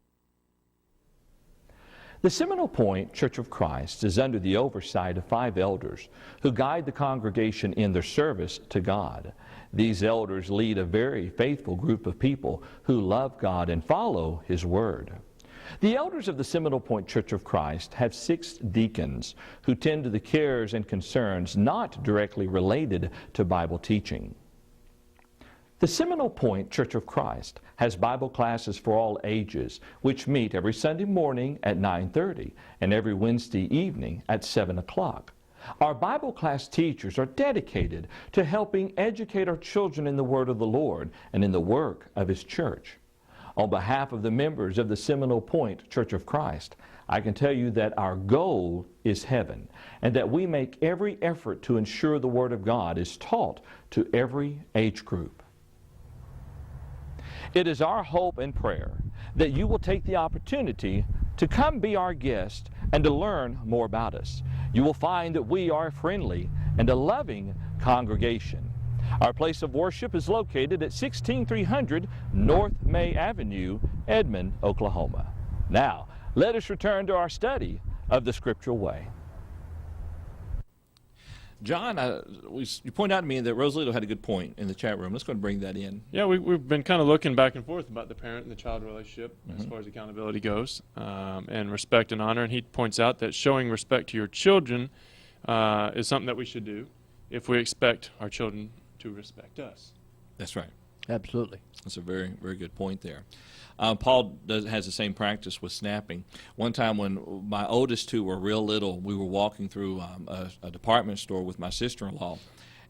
The Seminole Point Church of Christ is under the oversight of 5 elders who guide the congregation in their service to God. These elders lead a very faithful group of people who love God and follow His Word. The elders of the Seminole Point Church of Christ have 6 deacons who tend to the cares and concerns not directly related to Bible teaching. The Seminole Point Church of Christ has Bible classes for all ages, which meet every Sunday morning at 9:30 and every Wednesday evening at 7 o'clock. Our Bible class teachers are dedicated to helping educate our children in the Word of the Lord and in the work of His church. On behalf of the members of the Seminole Point Church of Christ, I can tell you that our goal is heaven, and that we make every effort to ensure the Word of God is taught to every age group. It is our hope and prayer that you will take the opportunity to come be our guest and to learn more about us. You will find that we are a friendly and a loving congregation. Our place of worship is located at 16300 North May Avenue, Edmond, Oklahoma. Now, let us return to our study of the Scriptural way. John, you pointed out to me that Rosalito had a good point in the chat room. Let's go and bring that in. Yeah, we've been kind of looking back and forth about the parent and the child relationship as far as accountability goes, and respect and honor. And he points out that showing respect to your children is something that we should do if we expect our children to respect us. That's right. Absolutely. That's a very, very good point there. Paul has the same practice with snapping. One time when my oldest 2 were real little, we were walking through a department store with my sister-in-law.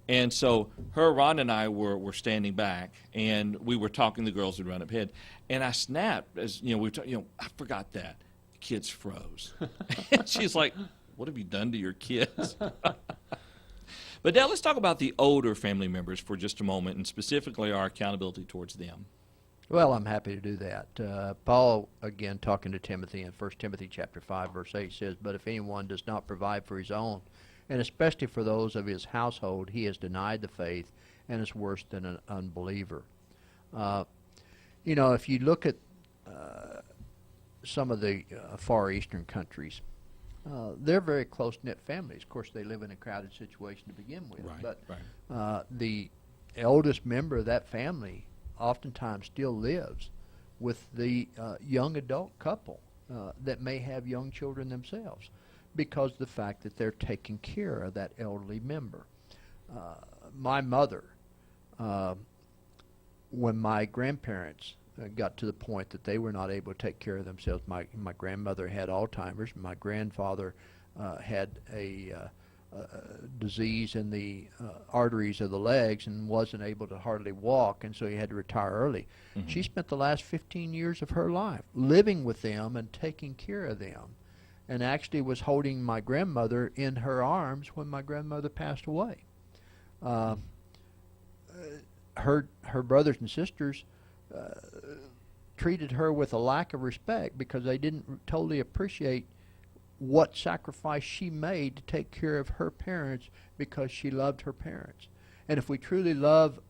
And so Ron and I were standing back, and we were talking. The girls would run up ahead. And I snapped as, I forgot that. The kids froze. And she's like, what have you done to your kids? But now let's talk about the older family members for just a moment, and specifically our accountability towards them. Well, I'm happy to do that. Paul, again, talking to Timothy in 1 Timothy chapter 5, verse 8 says, "But if anyone does not provide for his own, and especially for those of his household, he has denied the faith and is worse than an unbeliever." If you look at some of the Far Eastern countries, they're very close-knit families. Of course, they live in a crowded situation to begin with. Right, but right. The eldest member of that family oftentimes still lives with the young adult couple that may have young children themselves, because of the fact that they're taking care of that elderly member. My mother, when my grandparents got to the point that they were not able to take care of themselves, my grandmother had Alzheimer's, my grandfather had a disease in the arteries of the legs and wasn't able to hardly walk, and so he had to retire early. Mm-hmm. She spent the last 15 years of her life living with them and taking care of them, and actually was holding my grandmother in her arms when my grandmother passed away. Her brothers and sisters treated her with a lack of respect because they didn't totally appreciate what sacrifice she made to take care of her parents, because she loved her parents. And if we truly love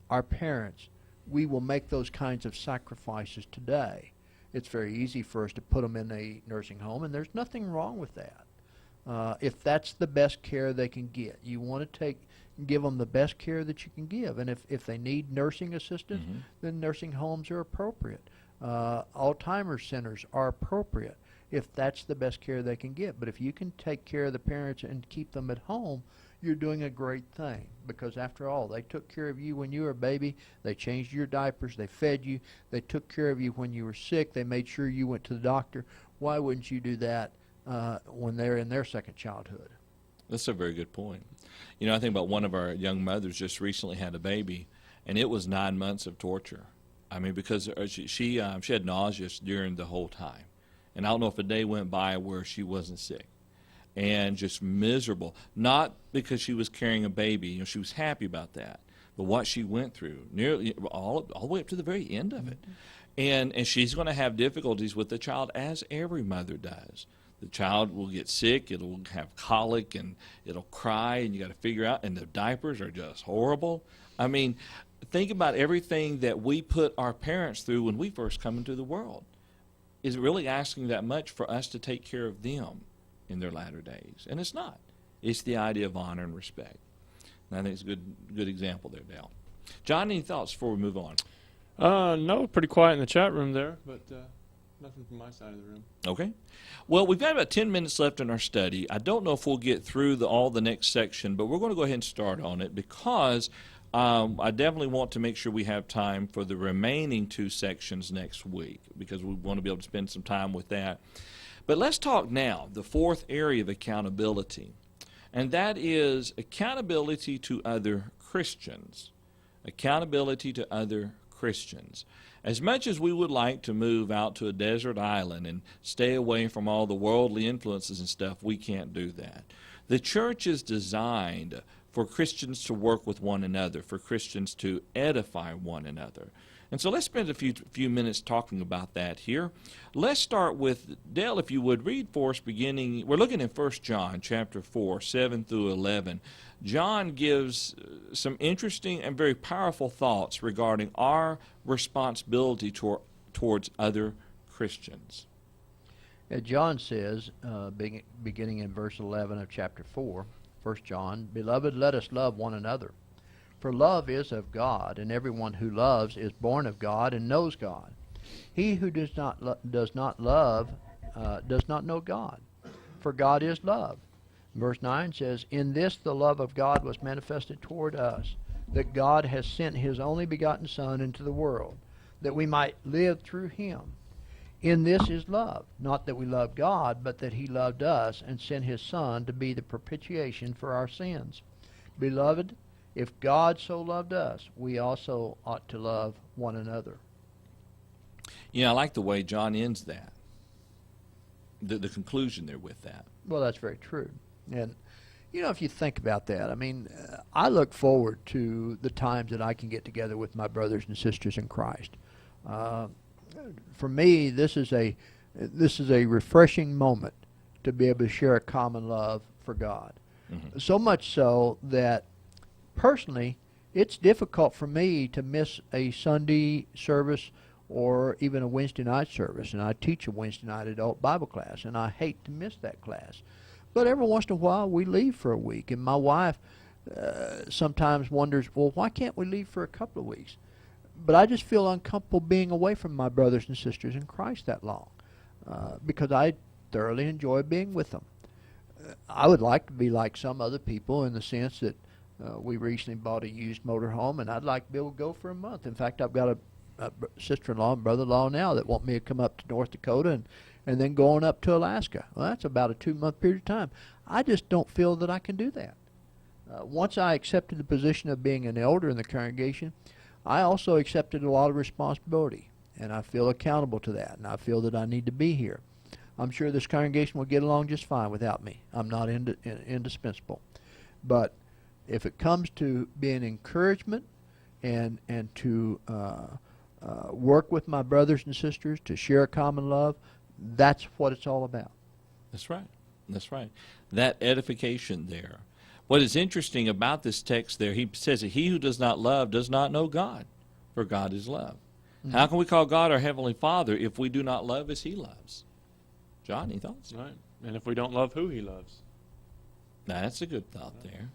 our parents, we will make those kinds of sacrifices today. It's very easy for us to put them in a nursing home, and there's nothing wrong with that. If that's the best care they can get, you want to give them the best care that you can give. And if they need nursing assistance, mm-hmm. then nursing homes are appropriate. Alzheimer's centers are appropriate if that's the best care they can get. But if you can take care of the parents and keep them at home, you're doing a great thing, because after all, they took care of you when you were a baby. They changed your diapers. They fed you. They took care of you when you were sick. They made sure you went to the doctor. Why wouldn't you do that when they're in their second childhood? That's a very good point. I think about one of our young mothers just recently had a baby, and it was 9 months of torture. I mean, because she had nausea during the whole time. And I don't know if a day went by where she wasn't sick. And just miserable. Not because she was carrying a baby. She was happy about that. But what she went through, nearly all the way up to the very end of it. And she's going to have difficulties with the child, as every mother does. The child will get sick, it'll have colic, and it'll cry, and you got to figure out, and the diapers are just horrible. I mean, think about everything that we put our parents through when we first come into the world. Is it really asking that much for us to take care of them in their latter days? And it's not. It's the idea of honor and respect. And I think it's a good example there, Dale. John, any thoughts before we move on? No, pretty quiet in the chat room there, but Nothing from my side of the room. Okay. Well, we've got about 10 minutes left in our study. I don't know if we'll get through all the next section, but we're going to go ahead and start on it because I definitely want to make sure we have time for the remaining 2 sections next week because we want to be able to spend some time with that. But let's talk now, the 4th area of accountability, and that is accountability to other Christians. Accountability to other Christians. As much as we would like to move out to a desert island and stay away from all the worldly influences and stuff, we can't do that. The church is designed for Christians to work with one another, for Christians to edify one another. And so let's spend a few minutes talking about that here. Let's start with, Dale, if you would, read for us beginning, we're looking at 1 John chapter 4, 7 through 11. John gives some interesting and very powerful thoughts regarding our responsibility towards other Christians. John says, beginning in verse 11 of chapter 4, 1 John, "Beloved, let us love one another. For love is of God, and everyone who loves is born of God and knows God. He who does not love does not know God, for God is love." Verse 9 says, "In this the love of God was manifested toward us, that God has sent his only begotten Son into the world, that we might live through him. In this is love, not that we love God, but that he loved us and sent his Son to be the propitiation for our sins. Beloved, if God so loved us, we also ought to love one another." Yeah, I like the way John ends that, the conclusion there with that. Well, that's very true. And, if you think about that, I mean, I look forward to the times that I can get together with my brothers and sisters in Christ. For me, this is a refreshing moment to be able to share a common love for God. Mm-hmm. So much so that personally, it's difficult for me to miss a Sunday service or even a Wednesday night service. And I teach a Wednesday night adult Bible class, and I hate to miss that class. But every once in a while, we leave for a week. And my wife sometimes wonders, well, why can't we leave for a couple of weeks? But I just feel uncomfortable being away from my brothers and sisters in Christ that long because I thoroughly enjoy being with them. I would like to be like some other people in the sense that we recently bought a used motorhome, and I'd like to be able to go for a month. In fact, I've got a sister-in-law and brother-in-law now that want me to come up to North Dakota and then go on up to Alaska. Well, that's about a 2-month period of time. I just don't feel that I can do that. Once I accepted the position of being an elder in the congregation, I also accepted a lot of responsibility, and I feel accountable to that, and I feel that I need to be here. I'm sure this congregation will get along just fine without me. I'm not indispensable. But if it comes to being encouragement and to work with my brothers and sisters to share a common love, that's what it's all about. That's right. That's right. That edification there. What is interesting about this text there, he says that he who does not love does not know God, for God is love. Mm-hmm. How can we call God our Heavenly Father if we do not love as he loves? John, any thoughts? Right. And if we don't love who he loves. Now, that's a good thought there.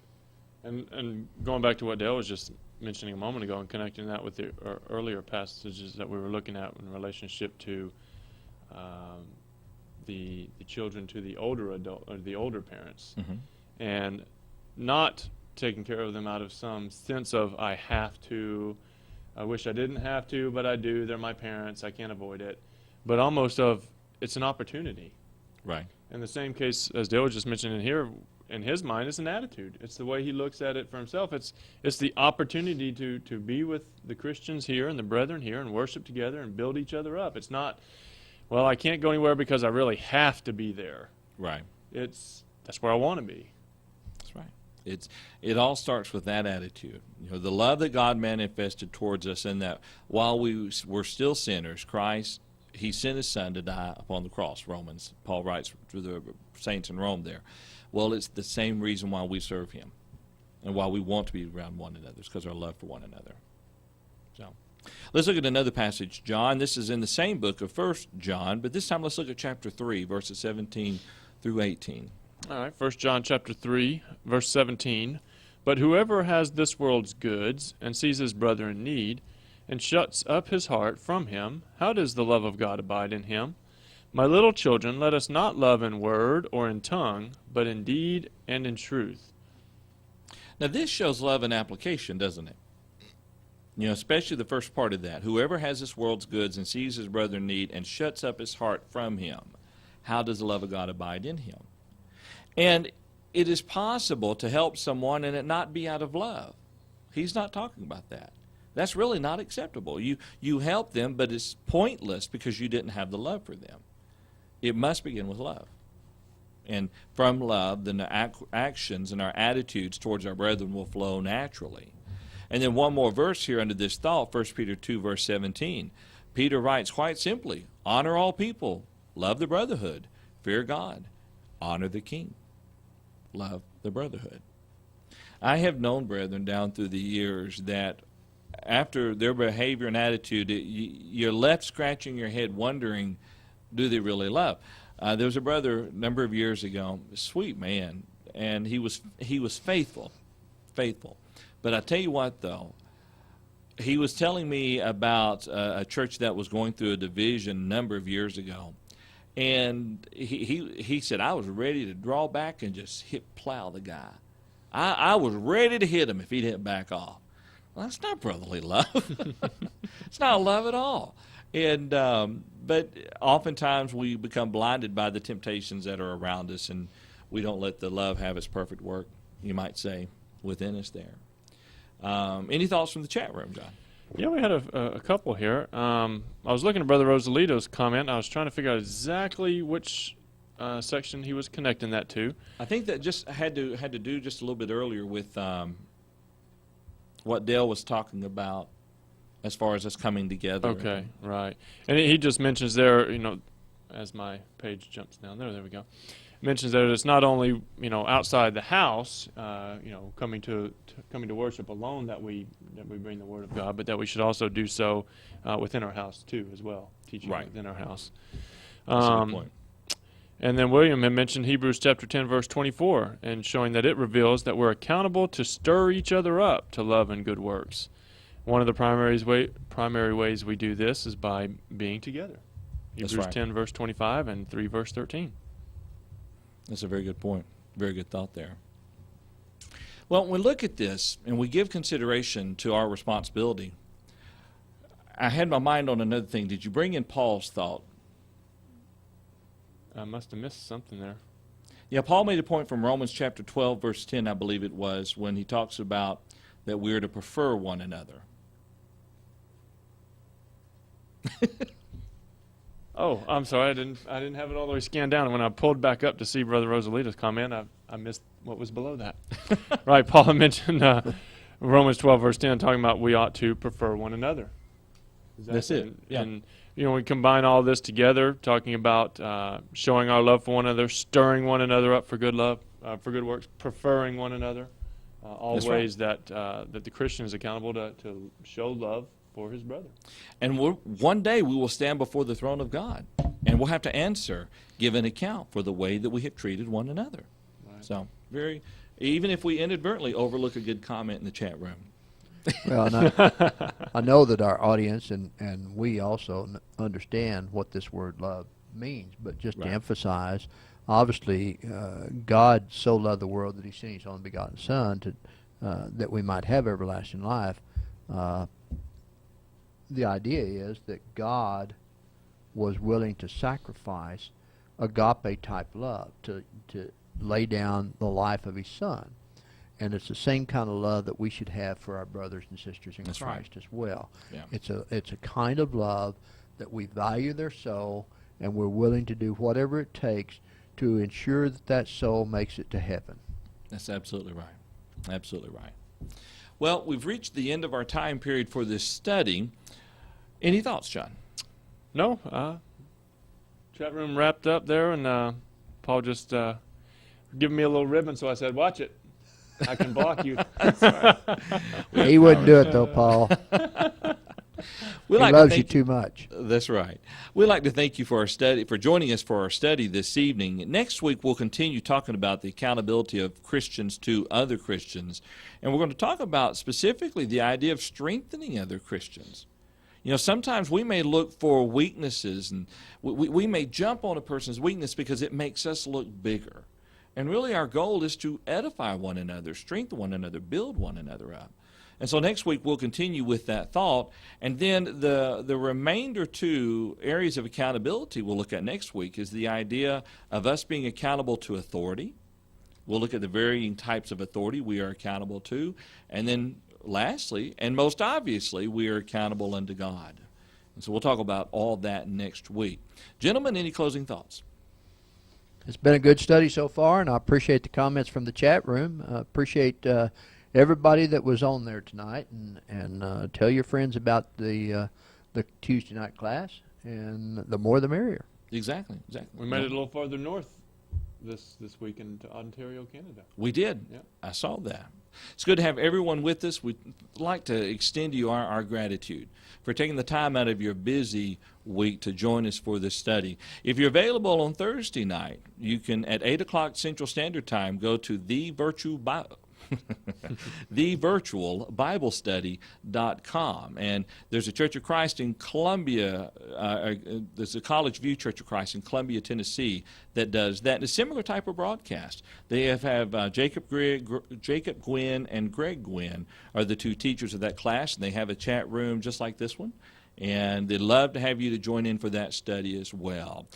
And going back to what Dale was just mentioning a moment ago and connecting that with the earlier passages that we were looking at in relationship to the children to the older adult or the older parents, mm-hmm. and not taking care of them out of some sense of I have to, I wish I didn't have to, but I do. They're my parents. I can't avoid it. But almost of it's an opportunity. Right. In the same case as Dale was just mentioning here, in his mind, it's an attitude. It's the way he looks at it for himself. It's the opportunity to be with the Christians here and the brethren here and worship together and build each other up. It's not, well, I can't go anywhere because I really have to be there. Right. That's where I want to be. That's right. It all starts with that attitude. The love that God manifested towards us, in that while we were still sinners, Christ, he sent his Son to die upon the cross. Romans, Paul writes to the saints in Rome there. Well, it's the same reason why we serve him and why we want to be around one another. It's because of our love for one another. So let's look at another passage, John. This is in the same book of 1 John, but this time let's look at chapter 3, verses 17 through 18. All right, 1 John chapter 3, verse 17. "But whoever has this world's goods and sees his brother in need and shuts up his heart from him, how does the love of God abide in him? My little children, let us not love in word or in tongue, but in deed and in truth. Now this shows love in application, doesn't it? You know, especially the first part of that. Whoever has this world's goods and sees his brother in need and shuts up his heart from him, how does the love of God abide in him? And it is possible to help someone and it not be out of love. He's not talking about that. That's really not acceptable. You help them, but it's pointless because you didn't have the love for them. It must begin with love. And from love, then the actions and our attitudes towards our brethren will flow naturally. And then one more verse here under this thought, 1 Peter 2, verse 17. Peter writes quite simply, honor all people, love the brotherhood, fear God, honor the king, love the brotherhood. I have known brethren down through the years that after their behavior and attitude, you're left scratching your head wondering, do they really love? There was a brother a number of years ago, a sweet man, and he was faithful. But I tell you what, though, he was telling me about a church that was going through a division a number of years ago. And he said, I was ready to draw back and just plow the guy. I was ready to hit him if he didn't back off. Well, that's not brotherly love. It's not love at all. And but oftentimes we become blinded by the temptations that are around us, and we don't let the love have its perfect work, you might say, within us there. Any thoughts from the chat room, John? Yeah, we had a couple here. I was looking at Brother Rosalito's comment. I was trying to figure out exactly which section he was connecting that to. I think that just had to do just a little bit earlier with what Dale was talking about as far as us coming together. Okay, right. And he just mentions there, as my page jumps down there we go. Mentions that it's not only outside the house, coming to worship alone that we bring the Word of God, but that we should also do so within our house too as well, teaching within our house. That's a good point. And then William had mentioned Hebrews chapter 10 verse 24, and showing that it reveals that we're accountable to stir each other up to love and good works. One of the primary ways we do this is by being together. Hebrews 10 verse 25 and 3 verse 13. That's a very good point. Very good thought there. Well, when we look at this and we give consideration to our responsibility, I had my mind on another thing. Did you bring in Paul's thought? I must have missed something there. Yeah, Paul made a point from Romans chapter 12, verse 10, I believe it was, when he talks about that we are to prefer one another. Oh, I'm sorry. I didn't have it all the way scanned down. And when I pulled back up to see Brother Rosalita's comment, I missed what was below that. Right, Paul had mentioned Romans 12, verse 10, talking about we ought to prefer one another. That's it. Yeah. And we combine all this together, talking about showing our love for one another, stirring one another up for good love, for good works, preferring one another. All That's ways that the Christian is accountable to show love for his brother. And one day we will stand before the throne of God, and we'll have to answer, give an account for the way that we have treated one another. Right. So, even if we inadvertently overlook a good comment in the chat room. Well, I know that our audience and we also understand what this word love means, but just to emphasize, obviously, God so loved the world that he sent his only begotten Son that we might have everlasting life. The idea is that God was willing to sacrifice agape-type love, to lay down the life of his Son. And it's the same kind of love that we should have for our brothers and sisters in Christ as well. Yeah. It's a kind of love that we value their soul, and we're willing to do whatever it takes to ensure that soul makes it to heaven. That's absolutely right. Absolutely right. Well, we've reached the end of our time period for this study. Any thoughts, John? No. Chat room wrapped up there, and Paul just giving me a little ribbon, so I said, watch it. I can block you. That's right. He wouldn't do it, though, Paul. He loves you too much. That's right. We'd like to thank you for joining us for our study this evening. Next week, we'll continue talking about the accountability of Christians to other Christians. And we're going to talk about specifically the idea of strengthening other Christians. You know, sometimes we may look for weaknesses, and we may jump on a person's weakness because it makes us look bigger. And really our goal is to edify one another, strengthen one another, build one another up. And so next week we'll continue with that thought. And then the remainder two areas of accountability we'll look at next week is the idea of us being accountable to authority. We'll look at the varying types of authority we are accountable to. And then lastly, and most obviously, we are accountable unto God. And so we'll talk about all that next week. Gentlemen, any closing thoughts? It's been a good study so far, and I appreciate the comments from the chat room. Appreciate everybody that was on there tonight, and tell your friends about the Tuesday night class, and the more the merrier. Exactly. We made it a little farther north this week into Ontario, Canada. We did. Yep. I saw that. It's good to have everyone with us. We'd like to extend to you our gratitude for taking the time out of your busy week to join us for this study. If you're available on Thursday night, you can, at 8 o'clock Central Standard Time, go to thevirtualbiblestudy.com. And there's a Church of Christ in Columbia, there's a College View Church of Christ in Columbia, Tennessee that does that. And a similar type of broadcast. They have Jacob Gwynn and Greg Gwynn are the two teachers of that class, and they have a chat room just like this one. And they'd love to have you to join in for that study as well.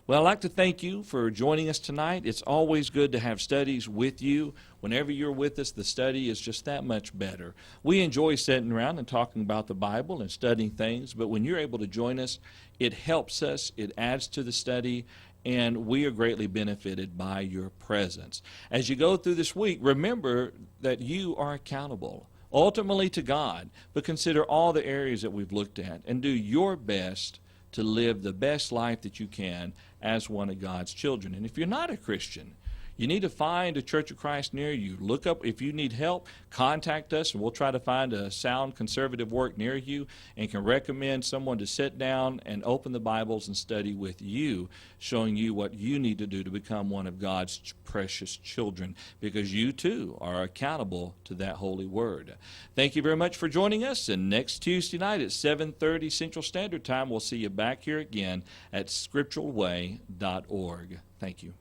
Well, I'd like to thank you for joining us tonight. It's always good to have studies with you. Whenever you're with us, the study is just that much better. We enjoy sitting around and talking about the Bible and studying things, but when you're able to join us, it helps us, it adds to the study, and we are greatly benefited by your presence. As you go through this week, remember that you are accountable, ultimately to God, but consider all the areas that we've looked at and do your best to live the best life that you can as one of God's children. And if you're not a Christian, you need to find a Church of Christ near you. Look up, if you need help, contact us, and we'll try to find a sound conservative work near you and can recommend someone to sit down and open the Bibles and study with you, showing you what you need to do to become one of God's precious children, because you too are accountable to that holy word. Thank you very much for joining us, and next Tuesday night at 7:30 Central Standard Time, we'll see you back here again at scripturalway.org. Thank you.